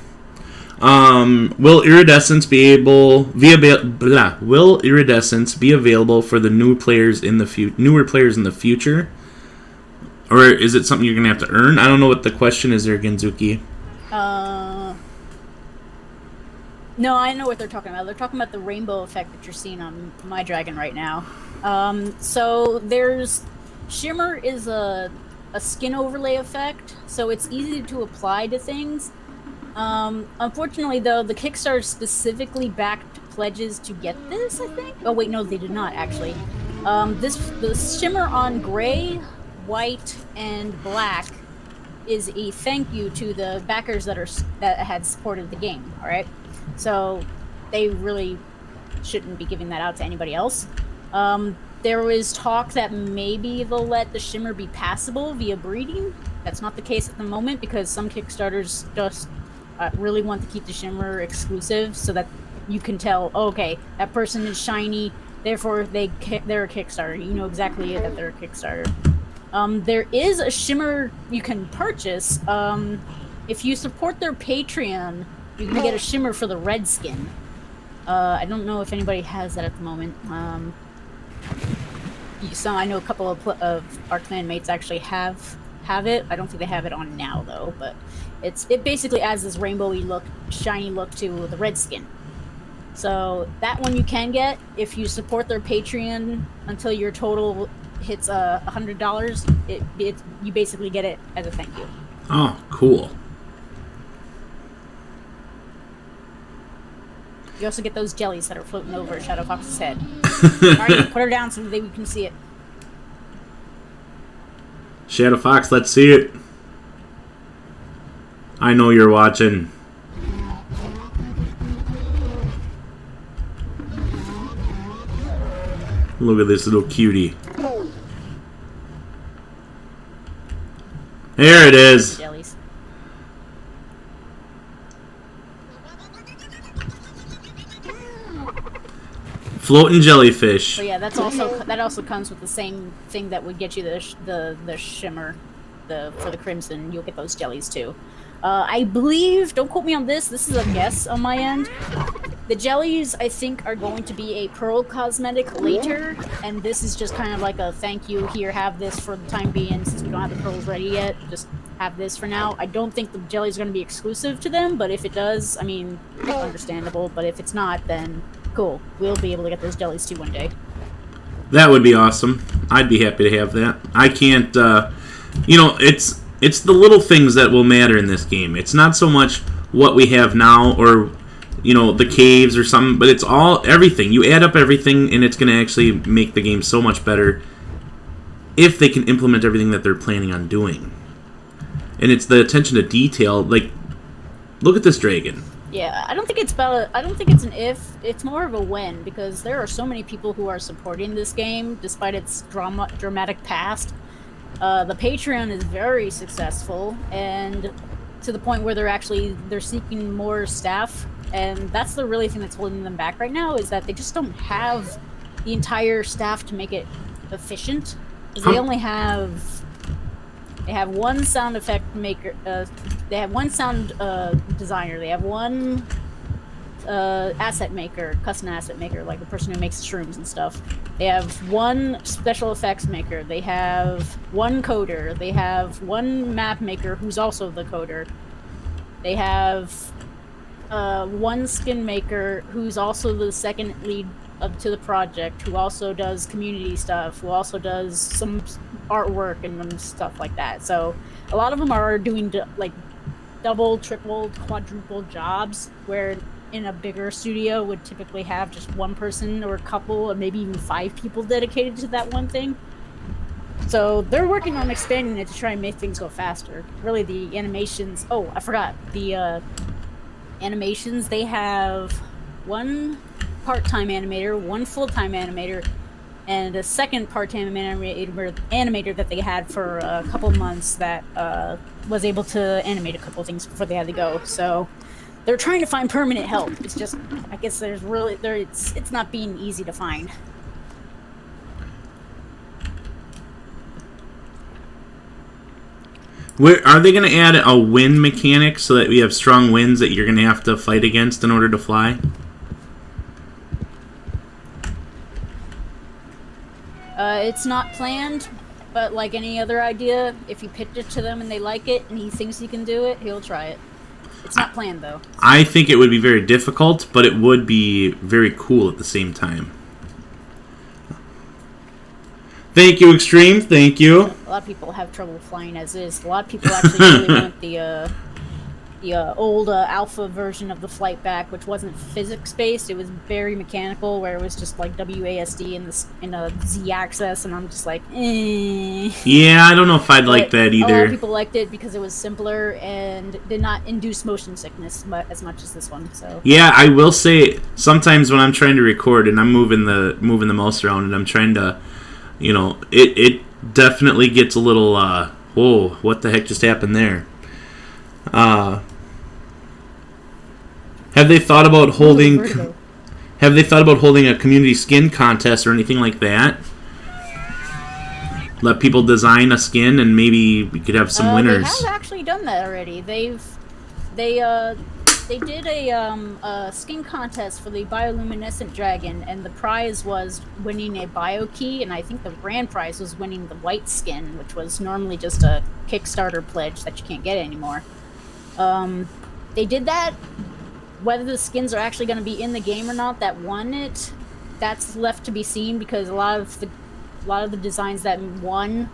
Speaker 1: Will iridescence be available for the newer players in the future, or is it something you're gonna have to earn? I don't know what the question is there, Genzuki.
Speaker 2: No, I know what they're talking about. They're talking about the rainbow effect that you're seeing on my dragon right now. So there's Shimmer is a skin overlay effect, so it's easy to apply to things. Unfortunately, though, the Kickstarter specifically backed pledges to get this, I think? Oh, wait, no, they did not, actually. The shimmer on gray, white, and black is a thank you to the backers that had supported the game, alright? So, they really shouldn't be giving that out to anybody else. There was talk that maybe they'll let the shimmer be passable via breeding. That's not the case at the moment, because some Kickstarters just really want to keep the shimmer exclusive so that you can tell, oh, okay, that person is shiny, Therefore, they're a Kickstarter. You know exactly that they're a Kickstarter. There is a shimmer you can purchase. If you support their Patreon, you can get a shimmer for the red skin. I don't know if anybody has that at the moment. I know a couple of our clan mates actually have it. I don't think they have it on now though, but it basically adds this rainbowy look, shiny look to the red skin. So that one you can get if you support their Patreon until your total hits $100. You basically get it as a thank you.
Speaker 1: Oh, cool.
Speaker 2: You also get those jellies that are floating over Shadow Fox's head. Alright, put her down so that we can see it.
Speaker 1: Shadow Fox, let's see it. I know you're watching. Look at this little cutie. There it is.
Speaker 2: Jellies.
Speaker 1: Floating jellyfish.
Speaker 2: So yeah, that also comes with the same thing that would get you the shimmer, for the crimson. You'll get those jellies too. I believe, don't quote me on this. This is a guess on my end. The jellies, I think, are going to be a pearl cosmetic later, and this is just kind of like a thank you. Here, have this for the time being, since we don't have the pearls ready yet. Just have this for now. I don't think the jellies are going to be exclusive to them, but if it does, I mean, understandable. But if it's not, then cool. We'll be able to get those jellies too one day.
Speaker 1: That would be awesome. I'd be happy to have that. I can't, it's the little things that will matter in this game. It's not so much what we have now or, the caves or something, but it's everything. You add up everything, and it's going to actually make the game so much better if they can implement everything that they're planning on doing. And it's the attention to detail. Like, look at this dragon.
Speaker 2: Yeah, I don't think it's an if. It's more of a when, because there are so many people who are supporting this game despite its dramatic past. The Patreon is very successful, and to the point where they're seeking more staff, and that's the really thing that's holding them back right now, is that they just don't have the entire staff to make it efficient. They only have one sound effect maker. They have one sound designer. They have one asset maker, custom asset maker, like the person who makes shrooms and stuff. They have one special effects maker. They have one coder. They have one map maker who's also the coder. They have one skin maker who's also the second lead up to the project, who also does community stuff, who also does some artwork and stuff like that. So a lot of them are doing double, triple, quadruple jobs, where in a bigger studio would typically have just one person or a couple or maybe even 5 people dedicated to that one thing. So they're working on expanding it to try and make things go faster. Really, the animations... Oh, I forgot. The animations, they have one part-time animator, one full-time animator, and a second part-time animator that they had for a couple months that was able to animate a couple things before they had to go. So they're trying to find permanent help. It's just, I guess it's not being easy to find.
Speaker 1: Are they going to add a wind mechanic so that we have strong winds that you're going to have to fight against in order to fly?
Speaker 2: It's not planned, but like any other idea, if you pitch it to them and they like it and he thinks he can do it, he'll try it. It's not planned, though.
Speaker 1: I think it would be very difficult, but it would be very cool at the same time. Thank you, Extreme. Thank you.
Speaker 2: A lot of people have trouble flying as is. A lot of people actually really want the old alpha version of the flight back, which wasn't physics-based. It was very mechanical, where it was just like WASD in a Z-axis, and I'm just like, eh.
Speaker 1: Yeah, I don't know if I'd like that either.
Speaker 2: A lot of people liked it because it was simpler and did not induce motion sickness as much as this one. So
Speaker 1: yeah, I will say sometimes when I'm trying to record and I'm moving the mouse around and I'm trying to, it definitely gets a little whoa, what the heck just happened there? Have they thought about holding Have they thought about holding a community skin contest or anything like that? Let people design a skin and maybe we could have some winners.
Speaker 2: They have actually done that already. They did a skin contest for the bioluminescent dragon, and the prize was winning a bio key, and I think the grand prize was winning the white skin, which was normally just a Kickstarter pledge that you can't get anymore. They did that. Whether the skins are actually going to be in the game or not that won it, that's left to be seen, because a lot of the designs that won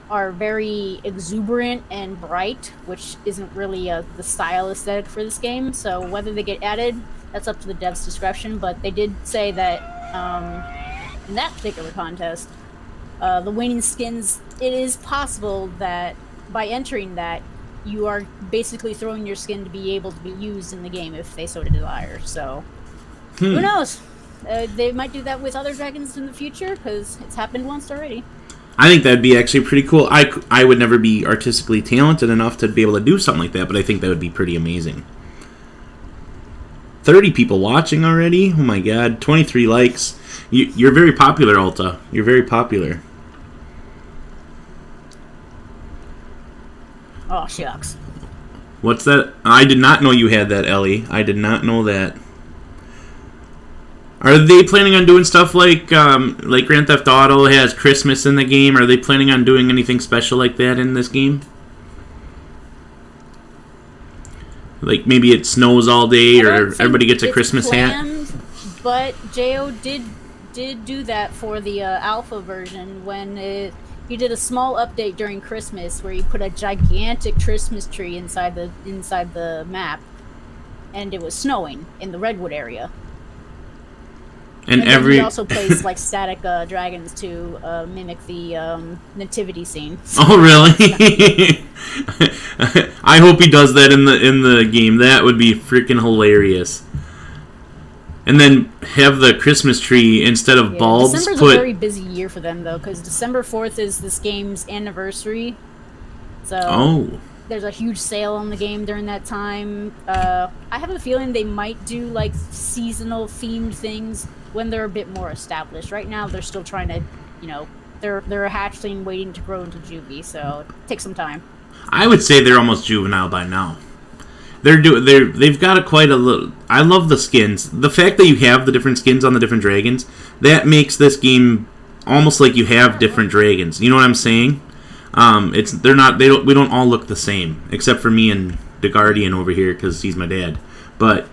Speaker 2: are very exuberant and bright, which isn't really the style aesthetic for this game. So whether they get added, that's up to the devs' discretion. But they did say that in that particular contest, the winning skins, it is possible that by entering that, you are basically throwing your skin to be able to be used in the game if they so desire. So who knows? They might do that with other dragons in the future, because it's happened once already.
Speaker 1: I think that'd be actually pretty cool. I would never be artistically talented enough to be able to do something like that, but I think that would be pretty amazing. 30 people watching already? Oh my god. 23 likes. You're very popular, Ulta. You're very popular.
Speaker 2: Oh, shucks.
Speaker 1: What's that? I did not know you had that, Ellie. I did not know that. Are they planning on doing stuff like Grand Theft Auto has Christmas in the game? Are they planning on doing anything special like that in this game? Like maybe it snows all day, or everybody gets a Christmas hat?
Speaker 2: But Jo did do that for the alpha version when he did a small update during Christmas where he put a gigantic Christmas tree inside the map, and it was snowing in the Redwood area. And he also plays like static dragons to mimic the nativity scene.
Speaker 1: Oh, really? I hope he does that in the game. That would be freaking hilarious. And then have the Christmas tree instead of bulbs.
Speaker 2: December's a very busy year for them though, because December 4th is this game's anniversary. So there's a huge sale on the game during that time. I have a feeling they might do like seasonal themed things when they're a bit more established. Right now, they're still trying to, they're a hatchling waiting to grow into juvie, so it takes some time.
Speaker 1: I would say they're almost juvenile by now. They've got quite a little. I love the skins. The fact that you have the different skins on the different dragons, that makes this game almost like you have different dragons. You know what I'm saying? We don't all look the same, except for me and the Guardian over here because he's my dad. But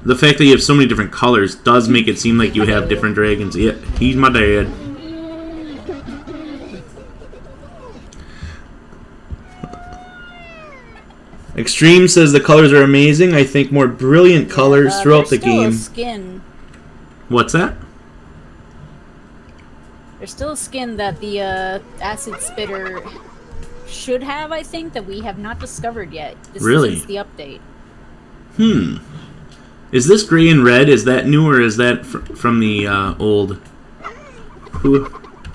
Speaker 1: the fact that you have so many different colors does make it seem like you have different dragons. Yeah, he's my dad. Extreme says the colors are amazing. I think more brilliant colors throughout the game.
Speaker 2: There's still a skin.
Speaker 1: What's that?
Speaker 2: There's still a skin that the Acid Spitter should have, I think, that we have not discovered yet.
Speaker 1: Really?
Speaker 2: Since the update.
Speaker 1: Is this gray and red? Is that new, or is that from the old?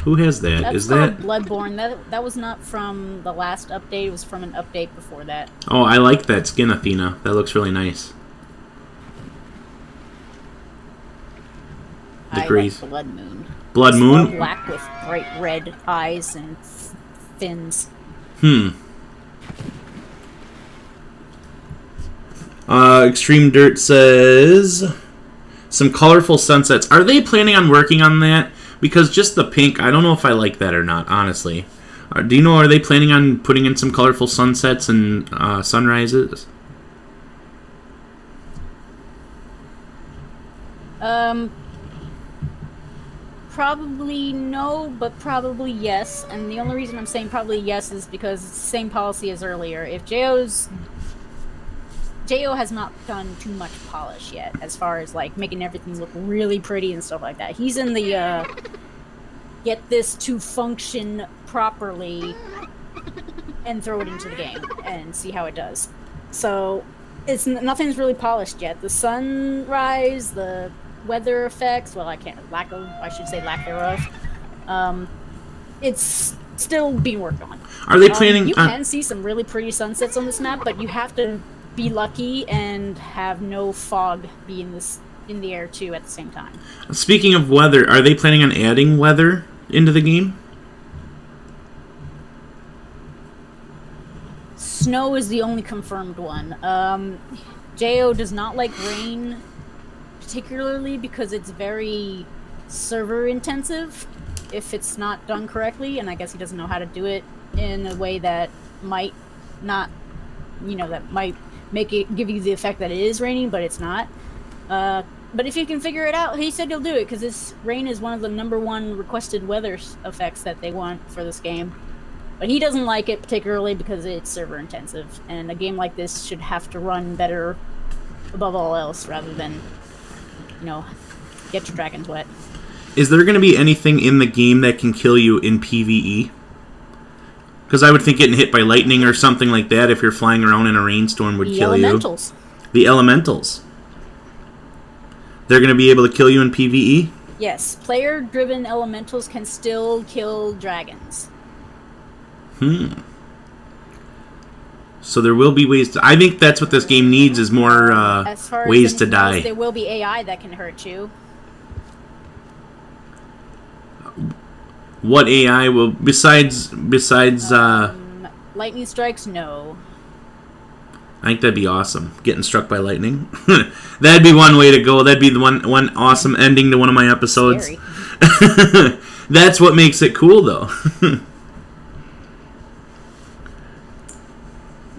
Speaker 1: Who has that?
Speaker 2: That's
Speaker 1: is that
Speaker 2: Bloodborne? That was not from the last update. It was from an update before that.
Speaker 1: Oh, I like that skin, Athena. That looks really nice. Degrees.
Speaker 2: Like Blood Moon.
Speaker 1: Blood
Speaker 2: it's
Speaker 1: Moon?
Speaker 2: All black with bright red eyes and fins.
Speaker 1: Extreme Dirt says some colorful sunsets. Are they planning on working on that? Because just the pink, I don't know if I like that or not, honestly. Do you know, are they planning on putting in some colorful sunsets and sunrises?
Speaker 2: Probably no, but probably yes. And the only reason I'm saying probably yes is because it's the same policy as earlier. If Jo has not done too much polish yet, as far as like making everything look really pretty and stuff like that. He's in the get this to function properly and throw it into the game and see how it does. So nothing's really polished yet. The sunrise, the weather effects, lack thereof. It's still being worked on.
Speaker 1: Are they planning?
Speaker 2: You can see some really pretty sunsets on this map, but you have to be lucky and have no fog be in this in the air too at the same time.
Speaker 1: Speaking of weather, are they planning on adding weather into the game?
Speaker 2: Snow is the only confirmed one. Jo does not like rain particularly because it's very server intensive if it's not done correctly, and I guess he doesn't know how to do it in a way that might not, that might make it give you the effect that it is raining, but it's not. But if you can figure it out, he said he'll do it because this rain is one of the #1 requested weather effects that they want for this game. But he doesn't like it particularly because it's server intensive, and a game like this should have to run better above all else rather than, get your dragons wet.
Speaker 1: Is there going to be anything in the game that can kill you in PvE? Because I would think getting hit by lightning or something like that if you're flying around in a rainstorm would kill you. The elementals. They're going to be able to kill you in PvE?
Speaker 2: Yes, player-driven elementals can still kill dragons.
Speaker 1: So there will be ways to... I think that's what this game needs is more ways to die.
Speaker 2: Else, there will be AI that can hurt you.
Speaker 1: What AI will... Besides
Speaker 2: lightning strikes, no.
Speaker 1: I think that'd be awesome. Getting struck by lightning. That'd be one way to go. That'd be the one awesome ending to one of my episodes. That's what makes it cool, though.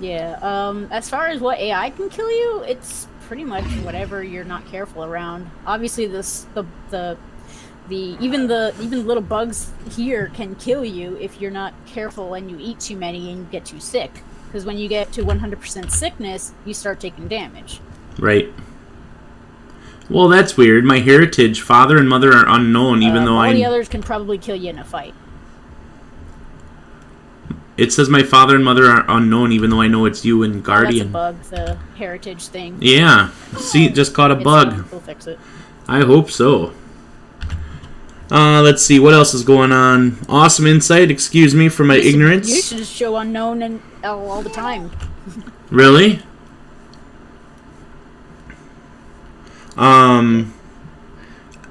Speaker 2: Yeah, as far as what AI can kill you, it's pretty much whatever you're not careful around. Obviously, even the little bugs here can kill you if you're not careful and you eat too many and you get too sick. Because when you get to 100% sickness, you start taking damage.
Speaker 1: Right. Well, that's weird. My heritage, father and mother are unknown, even though
Speaker 2: all the others can probably kill you in a fight.
Speaker 1: It says my father and mother are unknown, even though I know it's you and Guardian.
Speaker 2: Oh, that's a bug, the heritage thing.
Speaker 1: Yeah. See, just caught a bug.
Speaker 2: We'll fix it.
Speaker 1: I hope so. Let's see, what else is going on? Awesome insight, excuse me for my ignorance.
Speaker 2: You should just show unknown and all the time.
Speaker 1: Really?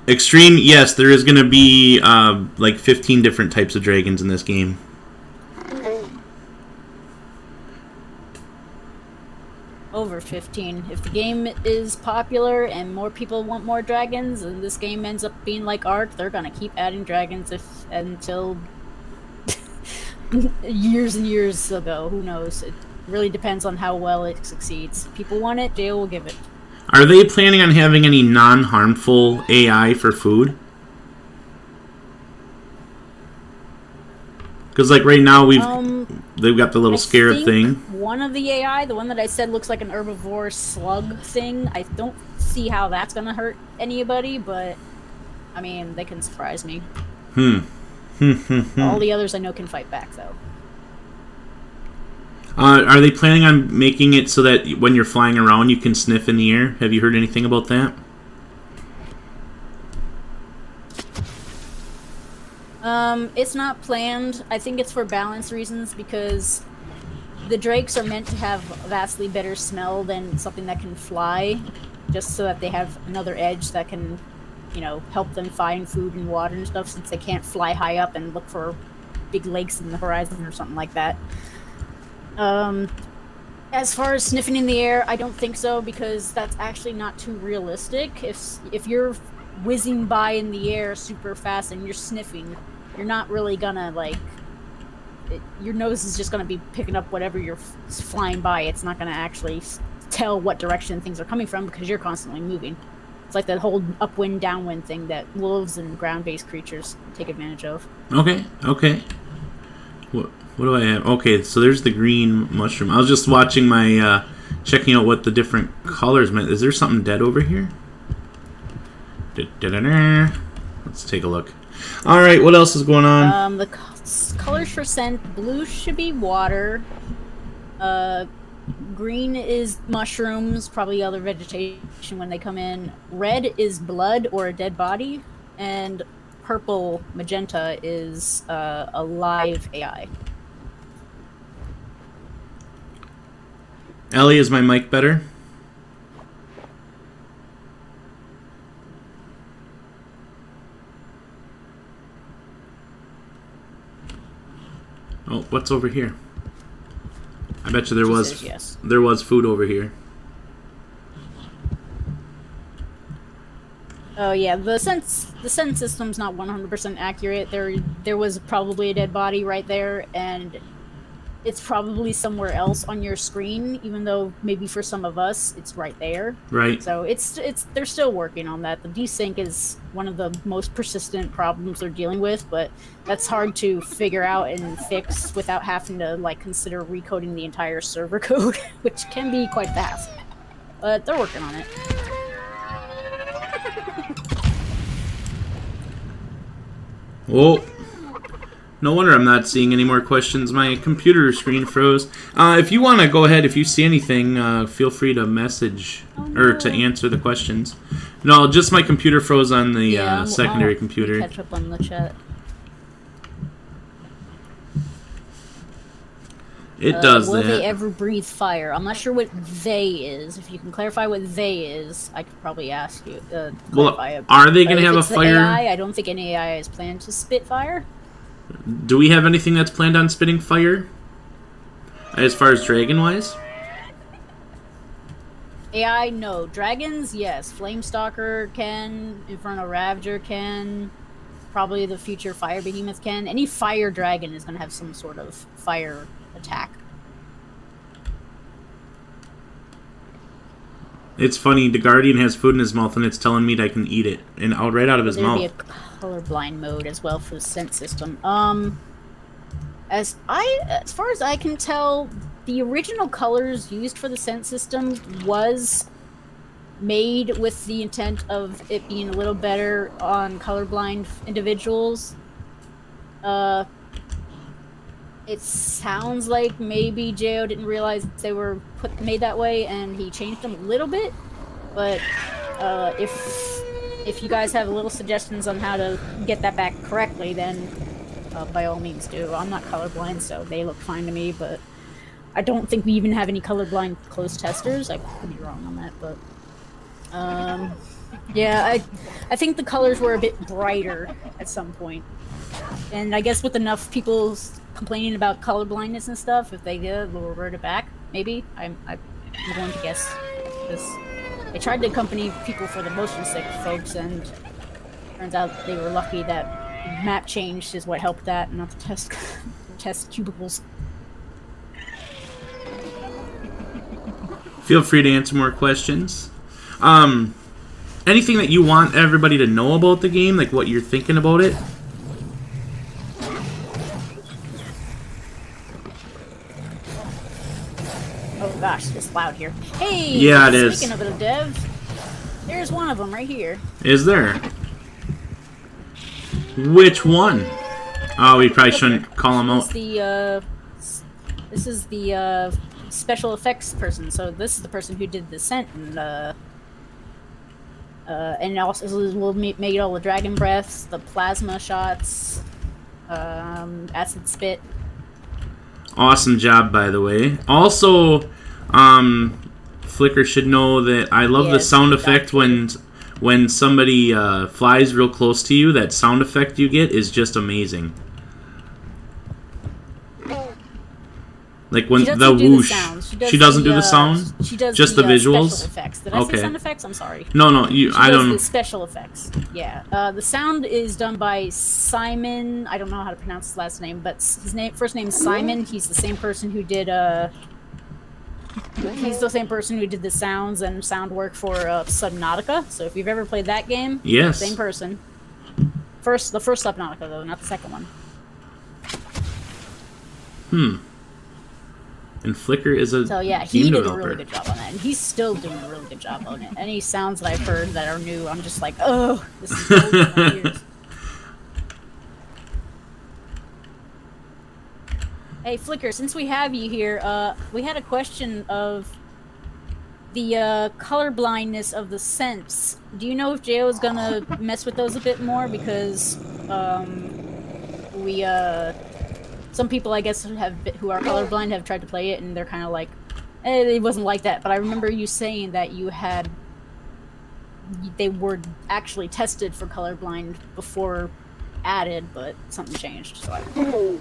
Speaker 1: Extreme, yes, there is going to be, like 15 different types of dragons in this game.
Speaker 2: Over 15. If the game is popular and more people want more dragons, and this game ends up being like Ark, they're gonna keep adding dragons until years and years ago. Who knows? It really depends on how well it succeeds. If people want it, they will give it.
Speaker 1: Are they planning on having any non-harmful AI for food? Because like right now they've got the little scarab thing.
Speaker 2: One of the AI, the one that I said looks like an herbivore slug thing, I don't see how that's gonna hurt anybody, but I mean they can surprise me. All the others I know can fight back though.
Speaker 1: Are they planning on making it so that when you're flying around you can sniff in the air? Have you heard anything about that?
Speaker 2: It's not planned. I think it's for balance reasons because the drakes are meant to have vastly better smell than something that can fly, just so that they have another edge that can, help them find food and water and stuff, since they can't fly high up and look for big lakes in the horizon or something like that. As far as sniffing in the air, I don't think so, because that's actually not too realistic. If you're whizzing by in the air super fast and you're sniffing, you're not really gonna your nose is just gonna be picking up whatever you're flying by. It's not gonna actually tell what direction things are coming from because you're constantly moving. It's like that whole upwind downwind thing that wolves and ground-based creatures take advantage of.
Speaker 1: Okay. What do I have? Okay, so there's the green mushroom. I was just watching my checking out what the different colors meant. Is there something dead over here? Let's take a look. All right, what else is going on?
Speaker 2: The colors for scent: blue should be water. Green is mushrooms, probably other vegetation when they come in. Red is blood or a dead body, and purple, magenta is a live AI.
Speaker 1: Ellie, is my mic better? Oh, what's over here? I bet you there
Speaker 2: She
Speaker 1: was
Speaker 2: says yes.
Speaker 1: there was food over here.
Speaker 2: Oh yeah, the sense system's not 100% accurate. There was probably a dead body right there, and it's probably somewhere else on your screen, even though maybe for some of us it's right there.
Speaker 1: Right.
Speaker 2: So it's they're still working on that. The desync is one of the most persistent problems they're dealing with, but that's hard to figure out and fix without having to like consider recoding the entire server code, which can be quite the hassle. But they're working on it.
Speaker 1: Well, no wonder I'm not seeing any more questions. My computer screen froze. If you want to go ahead, if you see anything, feel free to message or to answer the questions. No, just my computer froze on the secondary computer.
Speaker 2: Catch up on the chat.
Speaker 1: It does
Speaker 2: will
Speaker 1: that.
Speaker 2: they ever breathe fire? I'm not sure what they is. If you can clarify what they is, I could probably ask you.
Speaker 1: Well,
Speaker 2: it.
Speaker 1: are they going to have a
Speaker 2: If it's the
Speaker 1: fire?
Speaker 2: AI, I don't think any AI is planned to spit fire.
Speaker 1: Do we have anything that's planned on spitting fire? As far as dragon-wise?
Speaker 2: AI, no. Dragons, yes. Flamestalker can. Inferno Ravager can. Probably the future fire behemoth can. Any fire dragon is going to have some sort of fire attack.
Speaker 1: It's funny, the Guardian has food in his mouth and it's telling me that I can eat it. And out right out of his
Speaker 2: There'd
Speaker 1: mouth.
Speaker 2: be a colorblind mode as well for the scent system. As far as I can tell, the original colors used for the scent system was made with the intent of it being a little better on colorblind individuals. It sounds like maybe Jo didn't realize they were made that way, and he changed them a little bit. But if you guys have little suggestions on how to get that back correctly, then by all means do. I'm not colorblind, so they look fine to me. But I don't think we even have any colorblind closed testers. I could be wrong on that, but yeah, I think the colors were a bit brighter at some point. And I guess with enough people complaining about color blindness and stuff, if they did, we'll revert it back. Maybe. I'm going to guess. Because I tried to accompany people for the motion sick folks, and turns out they were lucky that map change is what helped that, not the test cubicles.
Speaker 1: Feel free to answer more questions. Anything that you want everybody to know about the game, like what you're thinking about it?
Speaker 2: Oh gosh, it's loud here. Hey!
Speaker 1: Yeah, it is.
Speaker 2: Speaking of the dev, there's one of them right here.
Speaker 1: Is there? Which one? Oh, we probably shouldn't call him out.
Speaker 2: This is the special effects person. So this is the person who did the scent and also made all the dragon breaths, the plasma shots, acid spit.
Speaker 1: Awesome job, by the way. Also, Flicker should know that I love the sound effect when somebody flies real close to you. That sound effect you get is just amazing. Like when the whoosh. She doesn't do the sound.
Speaker 2: She does
Speaker 1: just the visuals.
Speaker 2: Special effects. Did I say sound effects? I'm sorry.
Speaker 1: No, I don't.
Speaker 2: The special effects. Yeah. The sound is done by Simon. I don't know how to pronounce his last name, but his first name is Simon. He's the same person who did He's the same person who did the sounds and sound work for Subnautica. So if you've ever played that game,
Speaker 1: yes,
Speaker 2: same person. The first Subnautica though, not the second one.
Speaker 1: And Flicker is a
Speaker 2: so yeah, he did a really good job on that, and he's still doing a really good job on it. Any sounds that I've heard that are new, I'm just like, oh, this is old in my ears. Hey Flicker, since we have you here, we had a question of the color blindness of the scents. Do you know if Jo is gonna mess with those a bit more? Because some people, I guess, who are colorblind have tried to play it, and they're kind of like, it wasn't like that. But I remember you saying that they were actually tested for colorblind before added, but something changed. So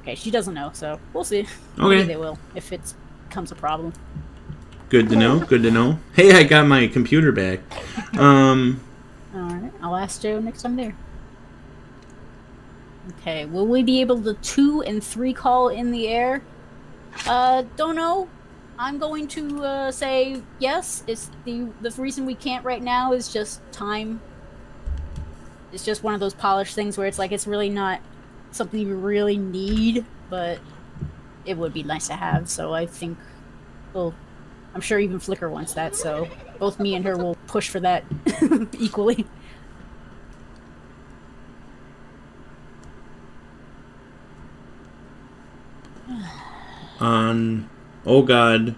Speaker 2: Okay, she doesn't know, so we'll see.
Speaker 1: Okay.
Speaker 2: Maybe they will if it becomes a problem.
Speaker 1: Good to know. Good to know. Hey, I got my computer back.
Speaker 2: Alright, I'll ask Joe next time there. Okay, will we be able to 2 and 3 call in the air? Don't know. I'm going to say yes. It's the reason we can't right now is just time. It's just one of those polished things where it's like it's really not something you really need, but it would be nice to have. So I think, well, I'm sure even Flicker wants that. So both me and her will push for that equally.
Speaker 1: Oh god.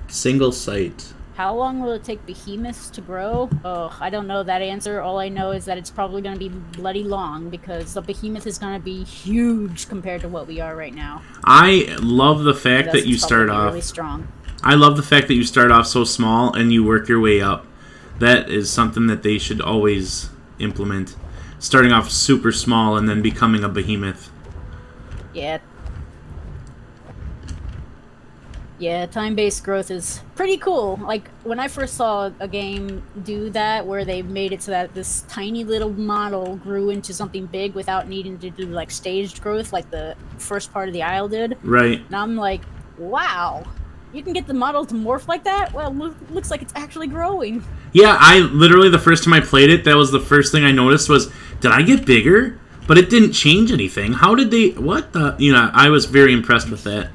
Speaker 1: Single site.
Speaker 2: How long will it take behemoths to grow? Oh, I don't know that answer. All I know is that it's probably going to be bloody long because the behemoth is going to be huge compared to what we are right now.
Speaker 1: I love the fact that you start off
Speaker 2: really strong.
Speaker 1: I love the fact that you start off so small and you work your way up. That is something that they should always implement. Starting off super small and then becoming a behemoth.
Speaker 2: Yeah. Yeah, time-based growth is pretty cool. Like, when I first saw a game do that, where they made it so that this tiny little model grew into something big without needing to do, like, staged growth, like the first part of the Isle did.
Speaker 1: Right.
Speaker 2: And I'm like, wow, you can get the model to morph like that? Well, looks like it's actually growing.
Speaker 1: Yeah, I literally, the first time I played it, that was the first thing I noticed was, did I get bigger? But it didn't change anything. How did they, what the, you know, I was very impressed with that.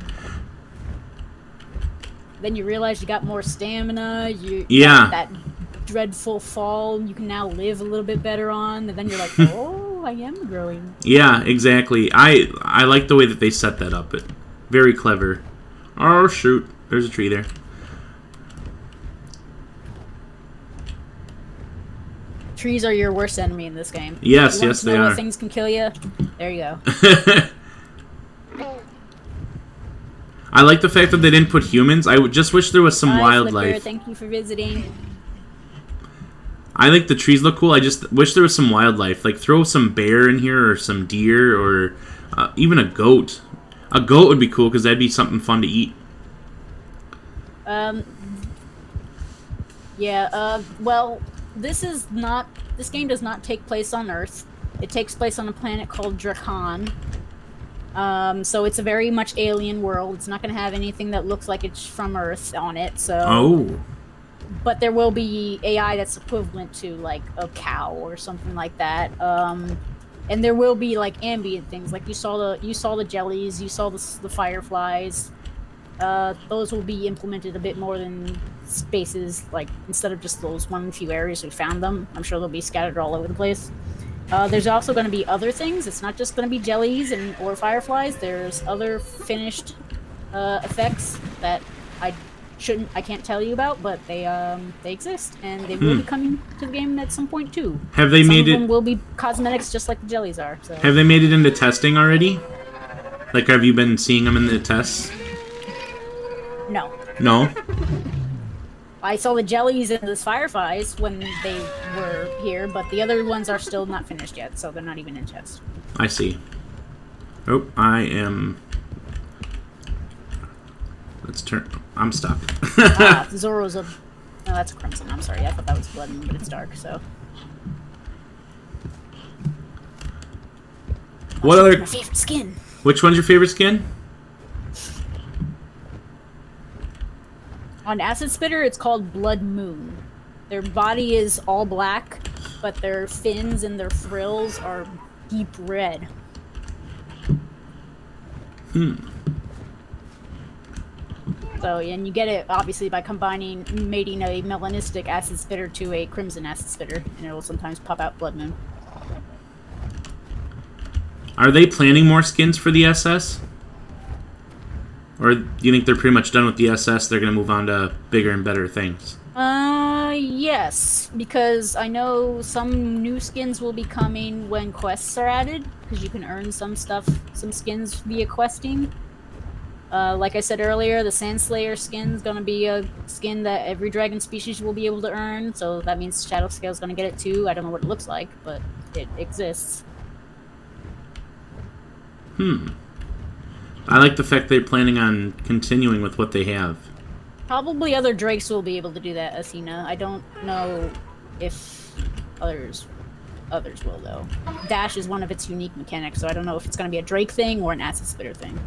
Speaker 2: Then you realize you got more stamina,
Speaker 1: yeah.
Speaker 2: That dreadful fall you can now live a little bit better on, and then you're like, oh, I am growing.
Speaker 1: Yeah, exactly. I like the way that they set that up. Very clever. Oh, shoot. There's a tree there.
Speaker 2: Trees are your worst enemy in this game.
Speaker 1: Yes,
Speaker 2: you
Speaker 1: yes,
Speaker 2: know
Speaker 1: they
Speaker 2: what
Speaker 1: are.
Speaker 2: Things can kill you. There you go.
Speaker 1: I like the fact that they didn't put humans. I would just wish there was some
Speaker 2: Hi,
Speaker 1: wildlife.
Speaker 2: Flicker. Thank you for visiting.
Speaker 1: I think the trees look cool. I just wish there was some wildlife. Like, throw some bear in here or some deer or even a goat. A goat would be cool because that'd be something fun to eat.
Speaker 2: Yeah, well, this game does not take place on Earth. It takes place on a planet called Drakan. So it's a very much alien world. It's not going to have anything that looks like it's from Earth on it, so...
Speaker 1: Oh.
Speaker 2: But there will be AI that's equivalent to, like, a cow or something like that. And there will be, like, ambient things. Like, you saw the jellies, you saw the fireflies. Those will be implemented a bit more than spaces, like, instead of just those one few areas we found them. I'm sure they'll be scattered all over the place. There's also going to be other things. It's not just going to be jellies or fireflies. There's other finished effects that I can't tell you about, but they exist, and they will be coming to the game at some point too.
Speaker 1: Have they made it?
Speaker 2: Some of them will be cosmetics, just like the jellies are. So.
Speaker 1: Have they made it into testing already? Like, have you been seeing them in the tests?
Speaker 2: No.
Speaker 1: No.
Speaker 2: I saw the jellies and the fireflies when they were here, but the other ones are still not finished yet, so they're not even in test.
Speaker 1: I see. Oh, I am... Let's turn... I'm stuck.
Speaker 2: Zoro's a... No, that's a crimson. I'm sorry. I thought that was blood moon, but it's dark, so...
Speaker 1: What other...
Speaker 2: My favorite skin.
Speaker 1: Which one's your favorite skin?
Speaker 2: On Acid Spitter, it's called Blood Moon. Their body is all black, but their fins and their frills are deep red. So, and you get it, obviously, by mating a melanistic Acid Spitter to a crimson Acid Spitter, and it will sometimes pop out Blood Moon.
Speaker 1: Are they planning more skins for the SS? Or do you think they're pretty much done with the SS? They're going to move on to bigger and better things?
Speaker 2: Yes. Because I know some new skins will be coming when quests are added. Because you can earn some skins via questing. Like I said earlier, the Sandslayer skin's going to be a skin that every dragon species will be able to earn. So that means Shadowscale's going to get it too. I don't know what it looks like, but... it exists.
Speaker 1: I like the fact they're planning on continuing with what they have.
Speaker 2: Probably other Drakes will be able to do that, Athena. I don't know if others will, though. Dash is one of its unique mechanics, so I don't know if it's going to be a Drake thing or an Acid Spitter thing.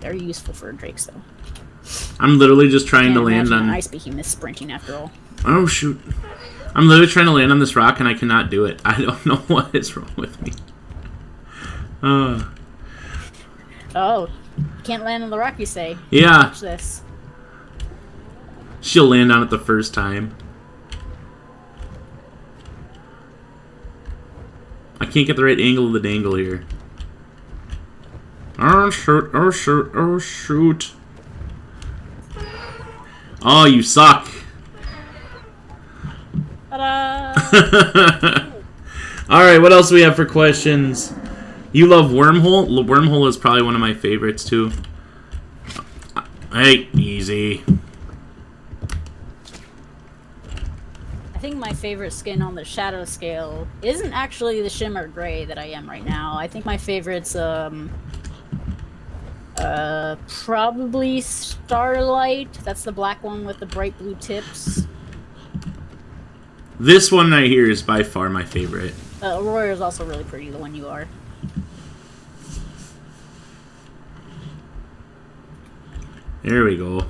Speaker 2: Very useful for Drakes, though.
Speaker 1: I'm literally just trying to land on...
Speaker 2: an Ice Behemoth sprinting, after all.
Speaker 1: Oh, shoot. I'm literally trying to land on this rock, and I cannot do it. I don't know what is wrong with me.
Speaker 2: Oh, can't land on the rock, you say?
Speaker 1: Yeah.
Speaker 2: Watch this.
Speaker 1: She'll land on it the first time. I can't get the right angle of the dangle here. Oh, shoot. Oh, shoot. Oh, shoot. Oh, you suck.
Speaker 2: Ta-da!
Speaker 1: Alright, what else do we have for questions? You love Wormhole? Wormhole is probably one of my favorites, too. Hey, easy.
Speaker 2: I think my favorite skin on the Shadow scale isn't actually the Shimmer Gray that I am right now. I think my favorite's, probably Starlight. That's the black one with the bright blue tips.
Speaker 1: This one right here is by far my favorite.
Speaker 2: Aurora is also really pretty, the one you are.
Speaker 1: There we go.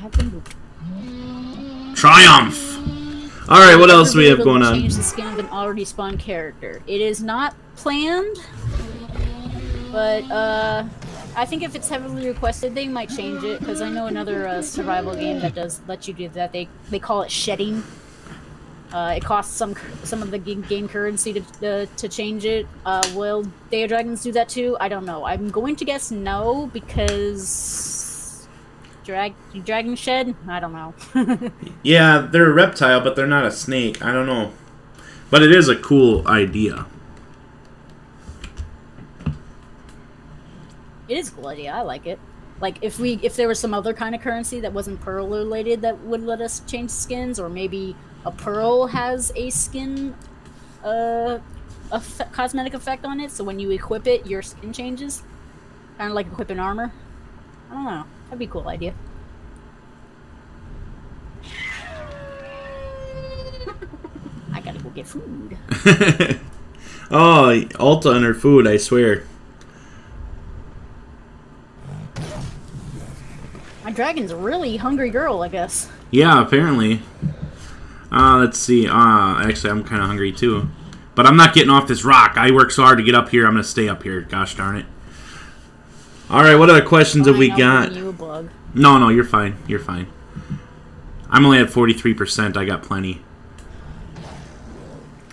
Speaker 2: I
Speaker 1: Triumph! Alright, what else do we have going on?
Speaker 2: Change the skin of an already spawned character. It is not planned, but I think if it's heavily requested, they might change it, because I know another survival game that does let you do that. They call it shedding. It costs some of the game currency to change it. Will Day of Dragons do that too? I don't know. I'm going to guess no, because dragon shed? I don't know.
Speaker 1: Yeah, they're a reptile, but they're not a snake. I don't know. But it is a cool idea.
Speaker 2: It is a cool idea. I like it. Like, if there was some other kind of currency that wasn't pearl related that would let us change skins, or maybe a pearl has a skin cosmetic effect on it, so when you equip it, your skin changes. Kind of like equipping armor. I don't know. That'd be a cool idea. I gotta go get food.
Speaker 1: Oh, Ulta and her food, I swear.
Speaker 2: My dragon's a really hungry girl, I guess.
Speaker 1: Yeah, apparently. Let's see. Actually, I'm kind of hungry too. But I'm not getting off this rock. I worked so hard to get up here. I'm going to stay up here. Gosh darn it. Alright, what other questions have we got?
Speaker 2: You a bug.
Speaker 1: No, you're fine. You're fine. I'm only at 43%. I got plenty.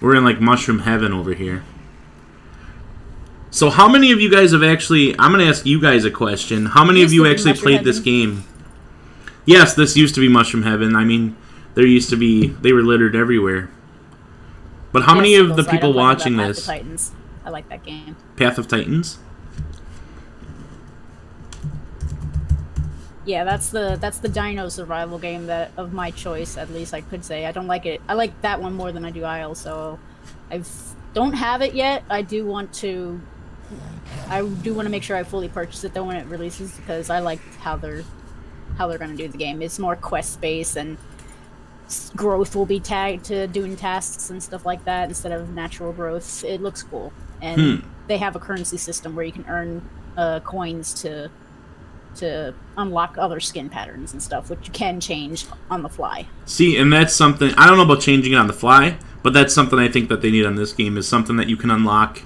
Speaker 1: We're in like mushroom heaven over here. So how many of you guys have actually... I'm going to ask you guys a question. How many of you actually played this game? Yes, this used to be Mushroom Heaven. I mean, there used to be... They were littered everywhere. But how many of the people watching this...
Speaker 2: Path of Titans. I like that game.
Speaker 1: Path of Titans?
Speaker 2: Yeah, that's the dino survival game that of my choice, at least I could say. I don't like it. I like that one more than I do Isle, so I don't have it yet. I do want to make sure I fully purchase it though when it releases, because I like how they're going to do the game. It's more quest based, and growth will be tagged to doing tasks and stuff like that instead of natural growth. It looks cool, and they have a currency system where you can earn coins to unlock other skin patterns and stuff, which you can change on the fly.
Speaker 1: See, and that's something... I don't know about changing it on the fly, but that's something I think that they need on this game, is something that you can unlock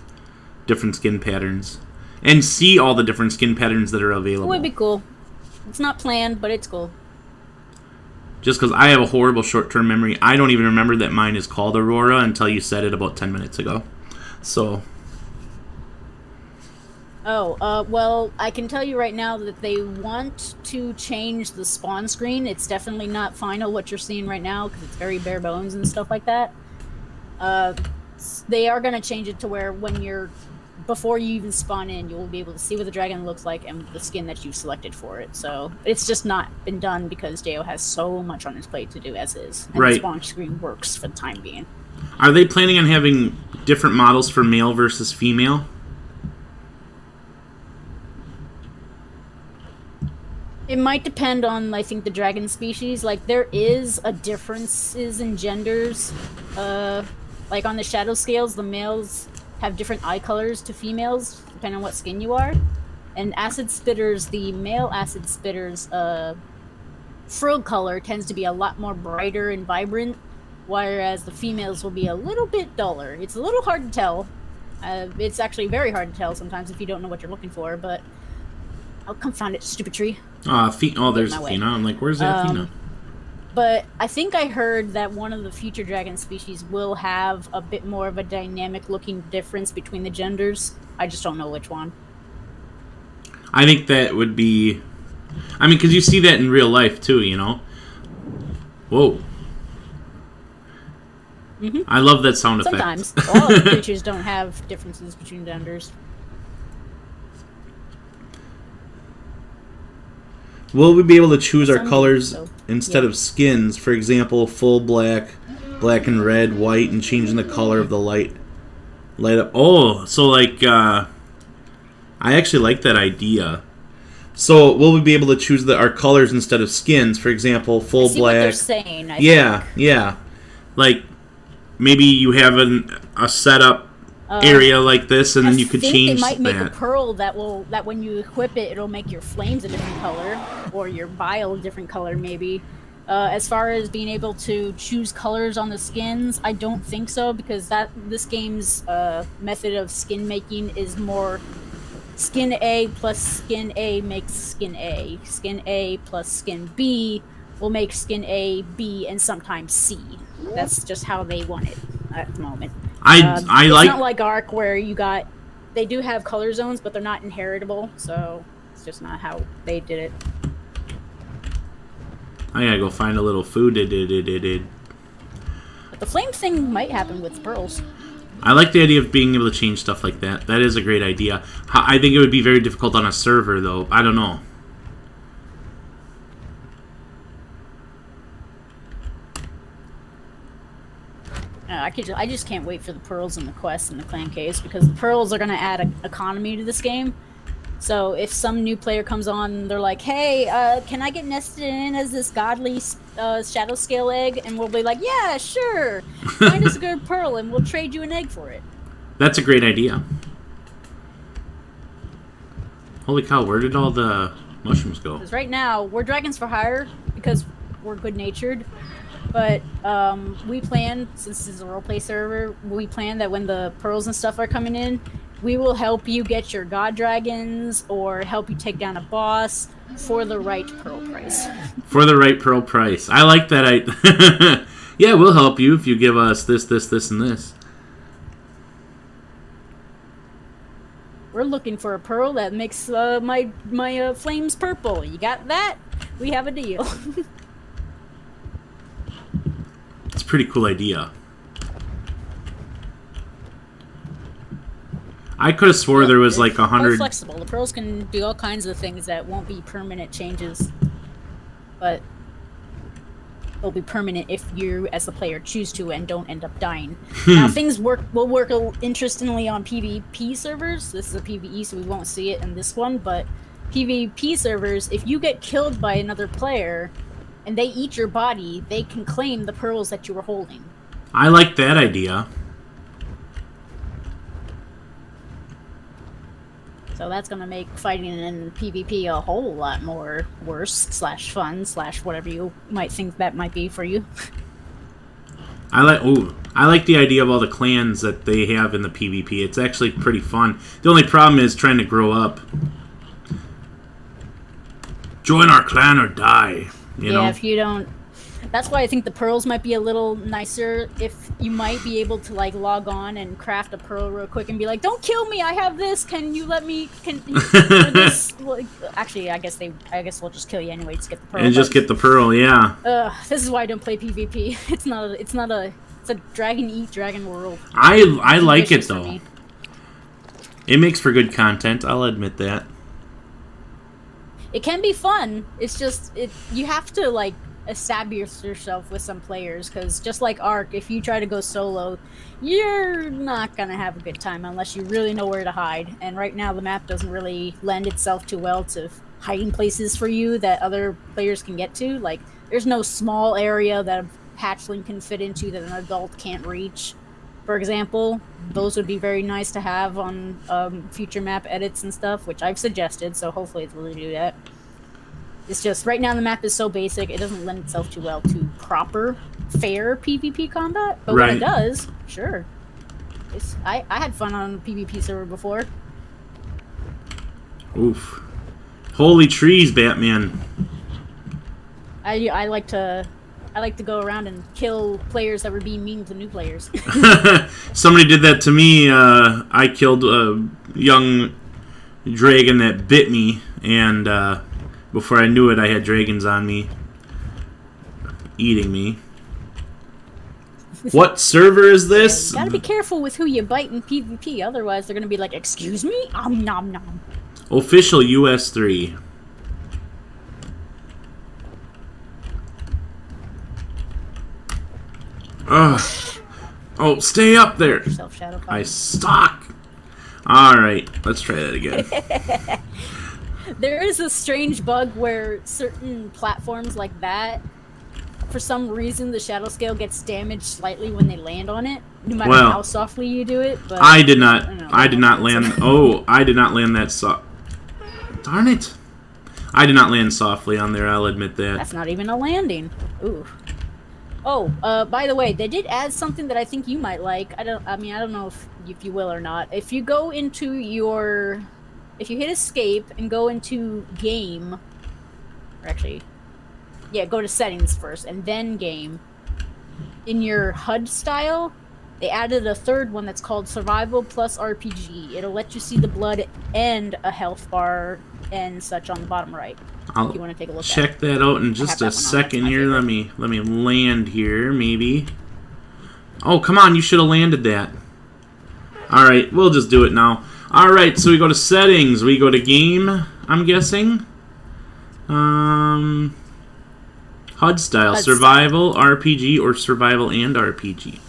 Speaker 1: different skin patterns and see all the different skin patterns that are available.
Speaker 2: It would be cool. It's not planned, but it's cool.
Speaker 1: Just because I have a horrible short-term memory, I don't even remember that mine is called Aurora until you said it about 10 minutes ago. So...
Speaker 2: well, I can tell you right now that they want to change the spawn screen. It's definitely not final what you're seeing right now, because it's very bare bones and stuff like that. They are going to change it to where when you're before you even spawn in, you will be able to see what the dragon looks like and the skin that you've selected for it. So it's just not been done because Deo has so much on his plate to do as is. And the spawn screen works for the time being.
Speaker 1: Are they planning on having different models for male versus female?
Speaker 2: It might depend on, I think, the dragon species. Like, there is a differences in genders. Like, on the shadow scales, the males have different eye colors to females, depending on what skin you are. And acid spitters, the male acid spitters, frill color tends to be a lot more brighter and vibrant, whereas the females will be a little bit duller. It's a little hard to tell. It's actually very hard to tell sometimes if you don't know what you're looking for, but... Oh, confound it, stupid tree.
Speaker 1: There's Athena. I'm like, where's Athena?
Speaker 2: But I think I heard that one of the future dragon species will have a bit more of a dynamic-looking difference between the genders. I just don't know which one.
Speaker 1: I think that would be... I mean, because you see that in real life, too, you know? Whoa. Mm-hmm. I love that sound effect.
Speaker 2: Sometimes. All of the creatures don't have differences between genders.
Speaker 1: Will we be able to choose our colors instead of skins? For example, full black, black and red, white, and changing the color of the light up. Oh, so like, I actually like that idea. So will we be able to choose our colors instead of skins? For example, full black. What they're
Speaker 2: saying, I think.
Speaker 1: Yeah. Like, maybe you have a setup area like this, and then you could change that.
Speaker 2: They might make a pearl that when you equip it, it'll make your flames a different color, or your bile a different color, maybe. As far as being able to choose colors on the skins, I don't think so, because this game's method of skin making is more skin A plus skin A makes skin A. Skin A plus skin B will make skin A, B, and sometimes C. That's just how they want it at the moment.
Speaker 1: It's
Speaker 2: not like Ark where they do have color zones, but they're not inheritable, so it's just not how they did it.
Speaker 1: I gotta go find a little food.
Speaker 2: But the flame thing might happen with pearls.
Speaker 1: I like the idea of being able to change stuff like that. That is a great idea. I think it would be very difficult on a server, though. I don't know.
Speaker 2: I just can't wait for the pearls and the quests and the clan case, because the pearls are going to add an economy to this game. So if some new player comes on and they're like, hey, can I get nested in as this godly shadow scale egg? And we'll be like, yeah, sure. Find us a good pearl and we'll trade you an egg for it.
Speaker 1: That's a great idea. Holy cow, where did all the mushrooms go?
Speaker 2: Because right now, we're dragons for hire because we're good-natured. But we plan, since this is a roleplay server, we plan that when the pearls and stuff are coming in, we will help you get your god dragons or help you take down a boss for the right pearl price.
Speaker 1: For the right pearl price. I like that. Yeah, we'll help you if you give us this, and this.
Speaker 2: We're looking for a pearl that makes my flames purple. You got that? We have a deal.
Speaker 1: It's a pretty cool idea. I could have swore there was like 100...
Speaker 2: flexible. The pearls can do all kinds of things that won't be permanent changes. But they'll be permanent if you, as the player, choose to and don't end up dying. Now, things will work interestingly on PvP servers. This is a PvE, so we won't see it in this one. But PvP servers, if you get killed by another player and they eat your body, they can claim the pearls that you were holding.
Speaker 1: I like that idea.
Speaker 2: So that's going to make fighting in PvP a whole lot more worse, / fun, / whatever you might think that might be for you.
Speaker 1: I like the idea of all the clans that they have in the PvP. It's actually pretty fun. The only problem is trying to grow up. Join our clan or die. You know?
Speaker 2: If you don't... That's why I think the pearls might be a little nicer. If you might be able to like log on and craft a pearl real quick and be like, "Don't kill me! I have this. Can you let me? This?" Well, actually, I guess we'll just kill you anyway to get the pearl.
Speaker 1: And just get the pearl, yeah.
Speaker 2: This is why I don't play PvP. It's a dragon eat dragon world.
Speaker 1: I like it though. It makes for good content, I'll admit that.
Speaker 2: It can be fun. It's just you have to like establish yourself with some players, because just like Ark, if you try to go solo, you're not gonna have a good time unless you really know where to hide. And right now, the map doesn't really lend itself too well to hiding places for you that other players can get to. Like, there's no small area that a hatchling can fit into that an adult can't reach. For example, those would be very nice to have on future map edits and stuff, which I've suggested, so hopefully it will do that. It's just, right now the map is so basic, it doesn't lend itself too well to proper, fair PvP combat, but when it does, sure. I had fun on a PvP server before.
Speaker 1: Oof. Holy trees, Batman.
Speaker 2: I like to go around and kill players that were being mean to new players.
Speaker 1: Somebody did that to me. I killed a young dragon that bit me, and before I knew it, I had dragons on me, eating me. What server is this?
Speaker 2: Yeah, you gotta be careful with who you bite in PvP, otherwise they're gonna be like, "Excuse me? Nom nom."
Speaker 1: Official US 3. Ugh. Oh, stay up there. I suck. Alright, let's try that again.
Speaker 2: There is a strange bug where certain platforms like that, for some reason, the shadow scale gets damaged slightly when they land on it, no matter how softly you do it. But
Speaker 1: I did not land. Oh, I did not land that soft. Darn it! I did not land softly on there. I'll admit that.
Speaker 2: That's not even a landing. Ooh. Oh, by the way, they did add something that I think you might like. I don't know if you will or not. If you go into if you hit escape and go into game, or actually, yeah, go to settings first and then game. In your HUD style, they added a third one that's called Survival plus RPG. It'll let you see the blood and a health bar and such on the bottom right.
Speaker 1: I'll
Speaker 2: if you want to take a look
Speaker 1: check that out in just a second here. Let me land here, maybe. Oh, come on, you should have landed that. Alright, we'll just do it now. Alright, so we go to settings, we go to game, I'm guessing. HUD style, survival, RPG, or survival and RPG.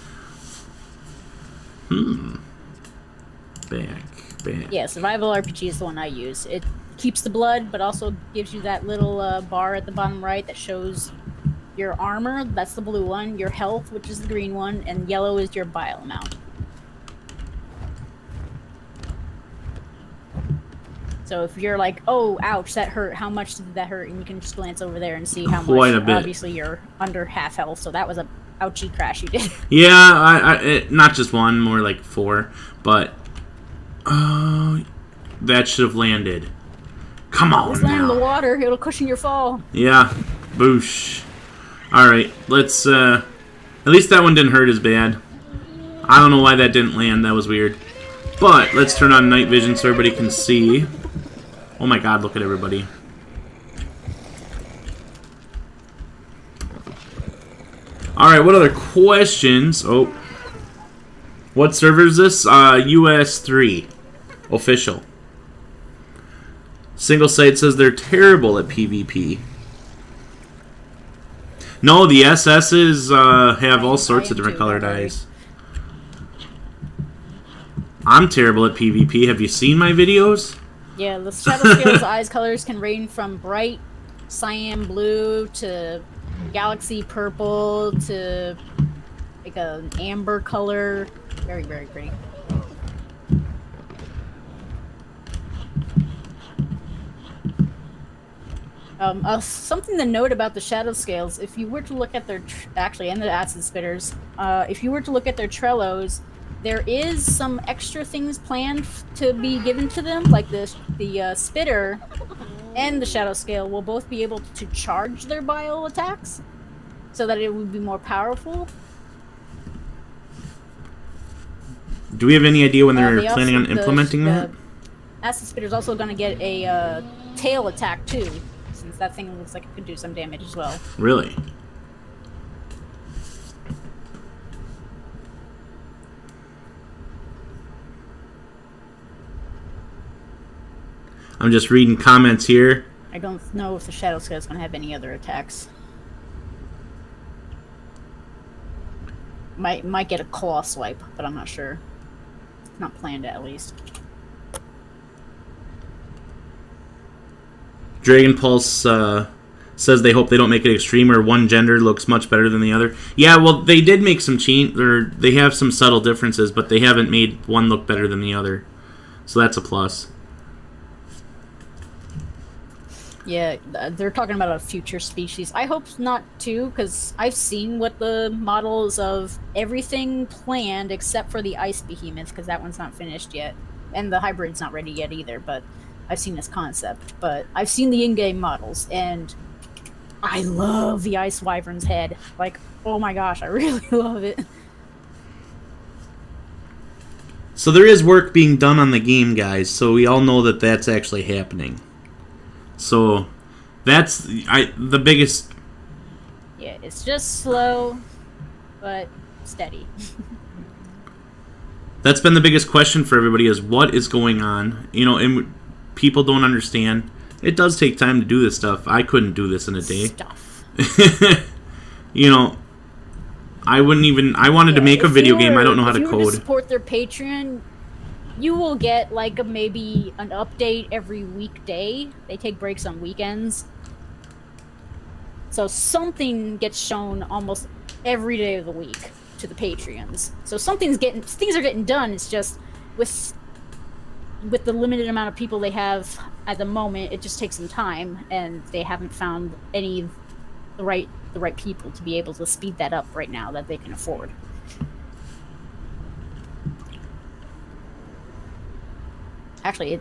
Speaker 1: Back.
Speaker 2: Yeah, survival RPG is the one I use. It keeps the blood, but also gives you that little bar at the bottom right that shows your armor. That's the blue one. Your health, which is the green one, and yellow is your bile amount. So if you're like, oh, ouch, that hurt, how much did that hurt? And you can just glance over there and see how much.
Speaker 1: Quite a bit.
Speaker 2: Obviously, you're under half health, so that was a ouchie crash you did.
Speaker 1: Yeah, not just one, more like 4. But, that should have landed. Come on
Speaker 2: Just land in the water, it'll cushion your fall.
Speaker 1: Yeah, boosh. Alright, let's, at least that one didn't hurt as bad. I don't know why that didn't land, that was weird. But, let's turn on night vision so everybody can see. Oh my god, look at everybody. Alright, what other questions? Oh. What server is this? US 3. Official. Single site says they're terrible at PvP. No, the SS's have all sorts of different colored eyes. I'm terrible at PvP. Have you seen my videos?
Speaker 2: Yeah, the shadow scale's eyes colors can range from bright cyan blue to galaxy purple to like an amber color. Very, very pretty. Something to note about the shadow scales, if you were to look at their, and the acid spitters, if you were to look at their Trellos, there is some extra things planned to be given to them, like the spitter and the shadow scale will both be able to charge their bile attacks, so that it would be more powerful.
Speaker 1: Do we have any idea when they're planning on implementing that?
Speaker 2: Acid spitter's also going to get a tail attack too, since that thing looks like it could do some damage as well.
Speaker 1: Really? I'm just reading comments here.
Speaker 2: I don't know if the Shadow Sky is going to have any other attacks. Might get a claw swipe, but I'm not sure. Not planned at least.
Speaker 1: Dragon Pulse says they hope they don't make it extreme where one gender looks much better than the other. Yeah, well, they did make some change, or they have some subtle differences, but they haven't made one look better than the other. So that's a plus.
Speaker 2: Yeah, they're talking about a future species. I hope not too, because I've seen what the models of everything planned except for the Ice Behemoth, because that one's not finished yet. And the hybrid's not ready yet either, but I've seen this concept. But I've seen the in-game models, and I love the Ice Wyvern's head. Like, oh my gosh, I really love it.
Speaker 1: So there is work being done on the game, guys, so we all know that that's actually happening. So that's the biggest...
Speaker 2: Yeah, it's just slow, but steady.
Speaker 1: That's been the biggest question for everybody is what is going on. You know, and people don't understand. It does take time to do this stuff. I couldn't do this in a day.
Speaker 2: Stuff.
Speaker 1: You know, I wanted to make a video game. I don't know how to code.
Speaker 2: If you were to support their Patreon, you will get like maybe an update every weekday. They take breaks on weekends. So something gets shown almost every day of the week to the Patreons. So things are getting done. It's just with the limited amount of people they have at the moment, it just takes some time, and they haven't found the right people to be able to speed that up right now that they can afford. Actually,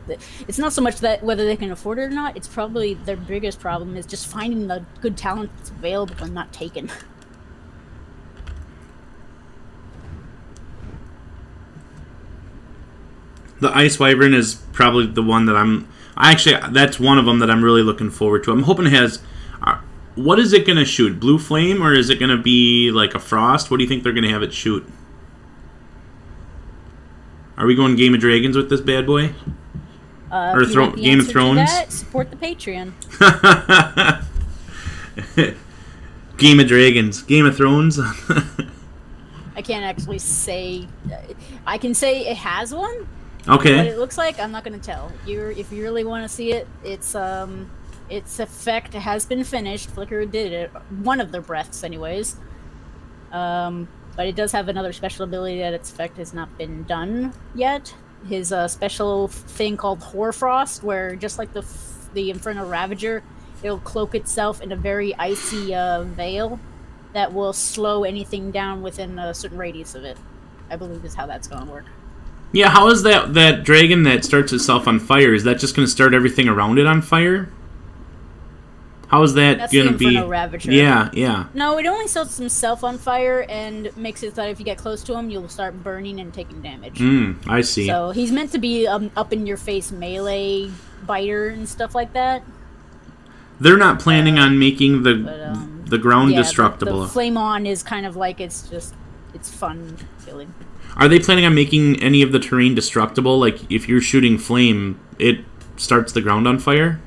Speaker 2: it's not so much that whether they can afford it or not. It's probably their biggest problem is just finding the good talent that's available and not taken.
Speaker 1: The Ice Wyvern is probably the one that that's one of them that I'm really looking forward to. I'm hoping it has... what is it going to shoot? Blue Flame, or is it going to be like a Frost? What do you think they're going to have it shoot? Are we going Game of Dragons with this bad boy? Or Game of Thrones?
Speaker 2: That, support the Patreon.
Speaker 1: Game of Dragons. Game of Thrones?
Speaker 2: I can't actually say... I can say it has one.
Speaker 1: Okay.
Speaker 2: What it looks like, I'm not going to tell. If you really want to see it, its effect has been finished. Flickr did it. One of their breaths, anyways. But it does have another special ability that its effect has not been done yet. His special thing called Hoarfrost, where just like the Infernal Ravager, it'll cloak itself in a very icy veil that will slow anything down within a certain radius of it. I believe is how that's going to work.
Speaker 1: Yeah, how is that dragon that starts itself on fire? Is that just going to start everything around it on fire? How is that going to be?
Speaker 2: That's the Infernal Ravager.
Speaker 1: Yeah.
Speaker 2: No, it only sets himself on fire and makes it that if you get close to him, you'll start burning and taking damage.
Speaker 1: I see.
Speaker 2: So he's meant to be up in your face melee biter and stuff like that.
Speaker 1: They're not planning on making the ground destructible.
Speaker 2: The flame on is kind of like it's fun feeling.
Speaker 1: Are they planning on making any of the terrain destructible? Like if you're shooting flame, it starts the ground on fire?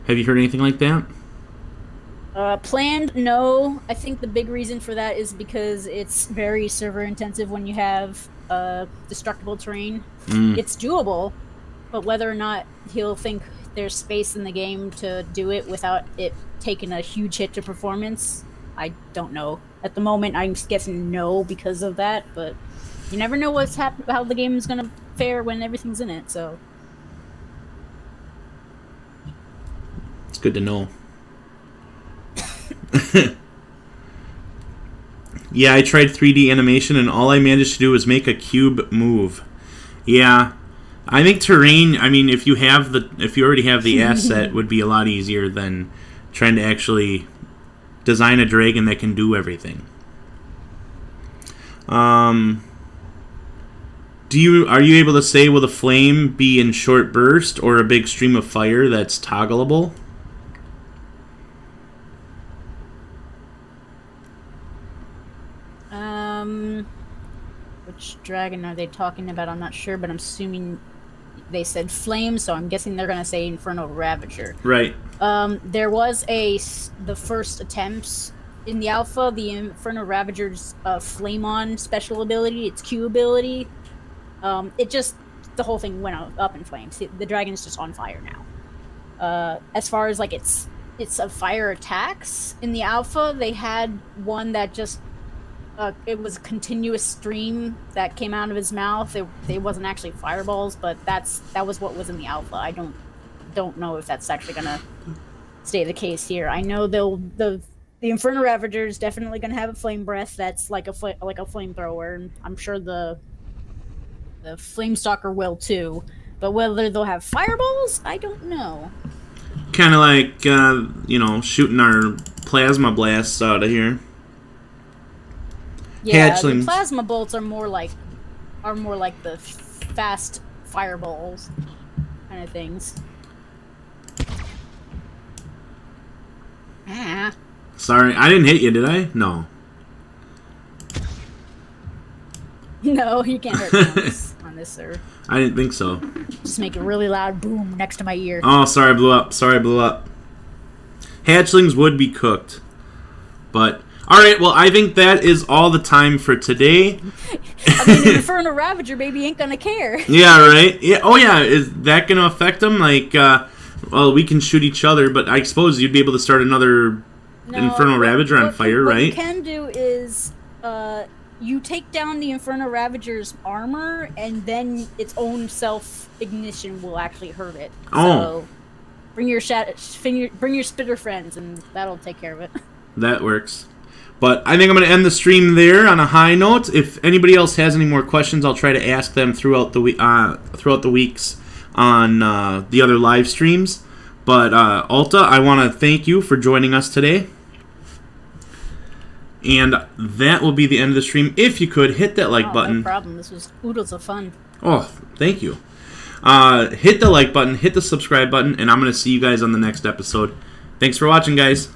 Speaker 1: Have you heard anything like that?
Speaker 2: Planned, no. I think the big reason for that is because it's very server intensive when you have destructible terrain. It's doable, but whether or not he'll think there's space in the game to do it without it taking a huge hit to performance, I don't know. At the moment, I'm guessing no because of that, but you never know how the game is going to fare when everything's in it, so...
Speaker 1: It's good to know. Yeah, I tried 3D animation and all I managed to do was make a cube move. Yeah, I think terrain, I mean, if you already have the asset, would be a lot easier than trying to actually design a dragon that can do everything. Are you able to say, will the flame be in short burst or a big stream of fire that's toggleable?
Speaker 2: Which dragon are they talking about? I'm not sure, but I'm assuming they said flame, so I'm guessing they're gonna say Inferno Ravager.
Speaker 1: Right.
Speaker 2: There was the first attempts in the alpha, the Inferno Ravager's flame on special ability, its Q ability. The whole thing went up in flames. The dragon's just on fire now. As far as like its fire attacks in the alpha, they had one that just it was a continuous stream that came out of his mouth. It wasn't actually fireballs, but that was what was in the alpha. I don't know if that's actually gonna stay the case here. I know the Inferno Ravager is definitely gonna have a flame breath that's like a flamethrower, and I'm sure the Flame Stalker will too. But whether they'll have fireballs, I don't know.
Speaker 1: Kind of like shooting our plasma blasts out of here.
Speaker 2: Yeah,
Speaker 1: Hatchlings.
Speaker 2: the plasma bolts are more like the fast fireballs kind of things. Ah.
Speaker 1: Sorry, I didn't hit you, did I? No.
Speaker 2: No, you can't hurt me on this, sir.
Speaker 1: I didn't think so.
Speaker 2: Just make a really loud boom next to my ear.
Speaker 1: Oh, sorry, I blew up. Hatchlings would be cooked. But, alright, well, I think that is all the time for today.
Speaker 2: I mean, the Inferno Ravager baby ain't gonna care.
Speaker 1: Yeah, right? Yeah. Oh, yeah, is that gonna affect them? Like, well, we can shoot each other, but I suppose you'd be able to start another Inferno Ravager on fire, right?
Speaker 2: What you can do is, you take down the Inferno Ravager's armor, and then its own self-ignition will actually hurt it.
Speaker 1: Oh.
Speaker 2: So, bring your spitter friends, and that'll take care of it.
Speaker 1: That works. But I think I'm going to end the stream there on a high note. If anybody else has any more questions, I'll try to ask them throughout the weeks on the other live streams. But Ulta, I want to thank you for joining us today. And that will be the end of the stream. If you could, hit that like button.
Speaker 2: No problem. This was oodles of fun.
Speaker 1: Oh, thank you. Hit the like button, hit the subscribe button, and I'm going to see you guys on the next episode. Thanks for watching, guys.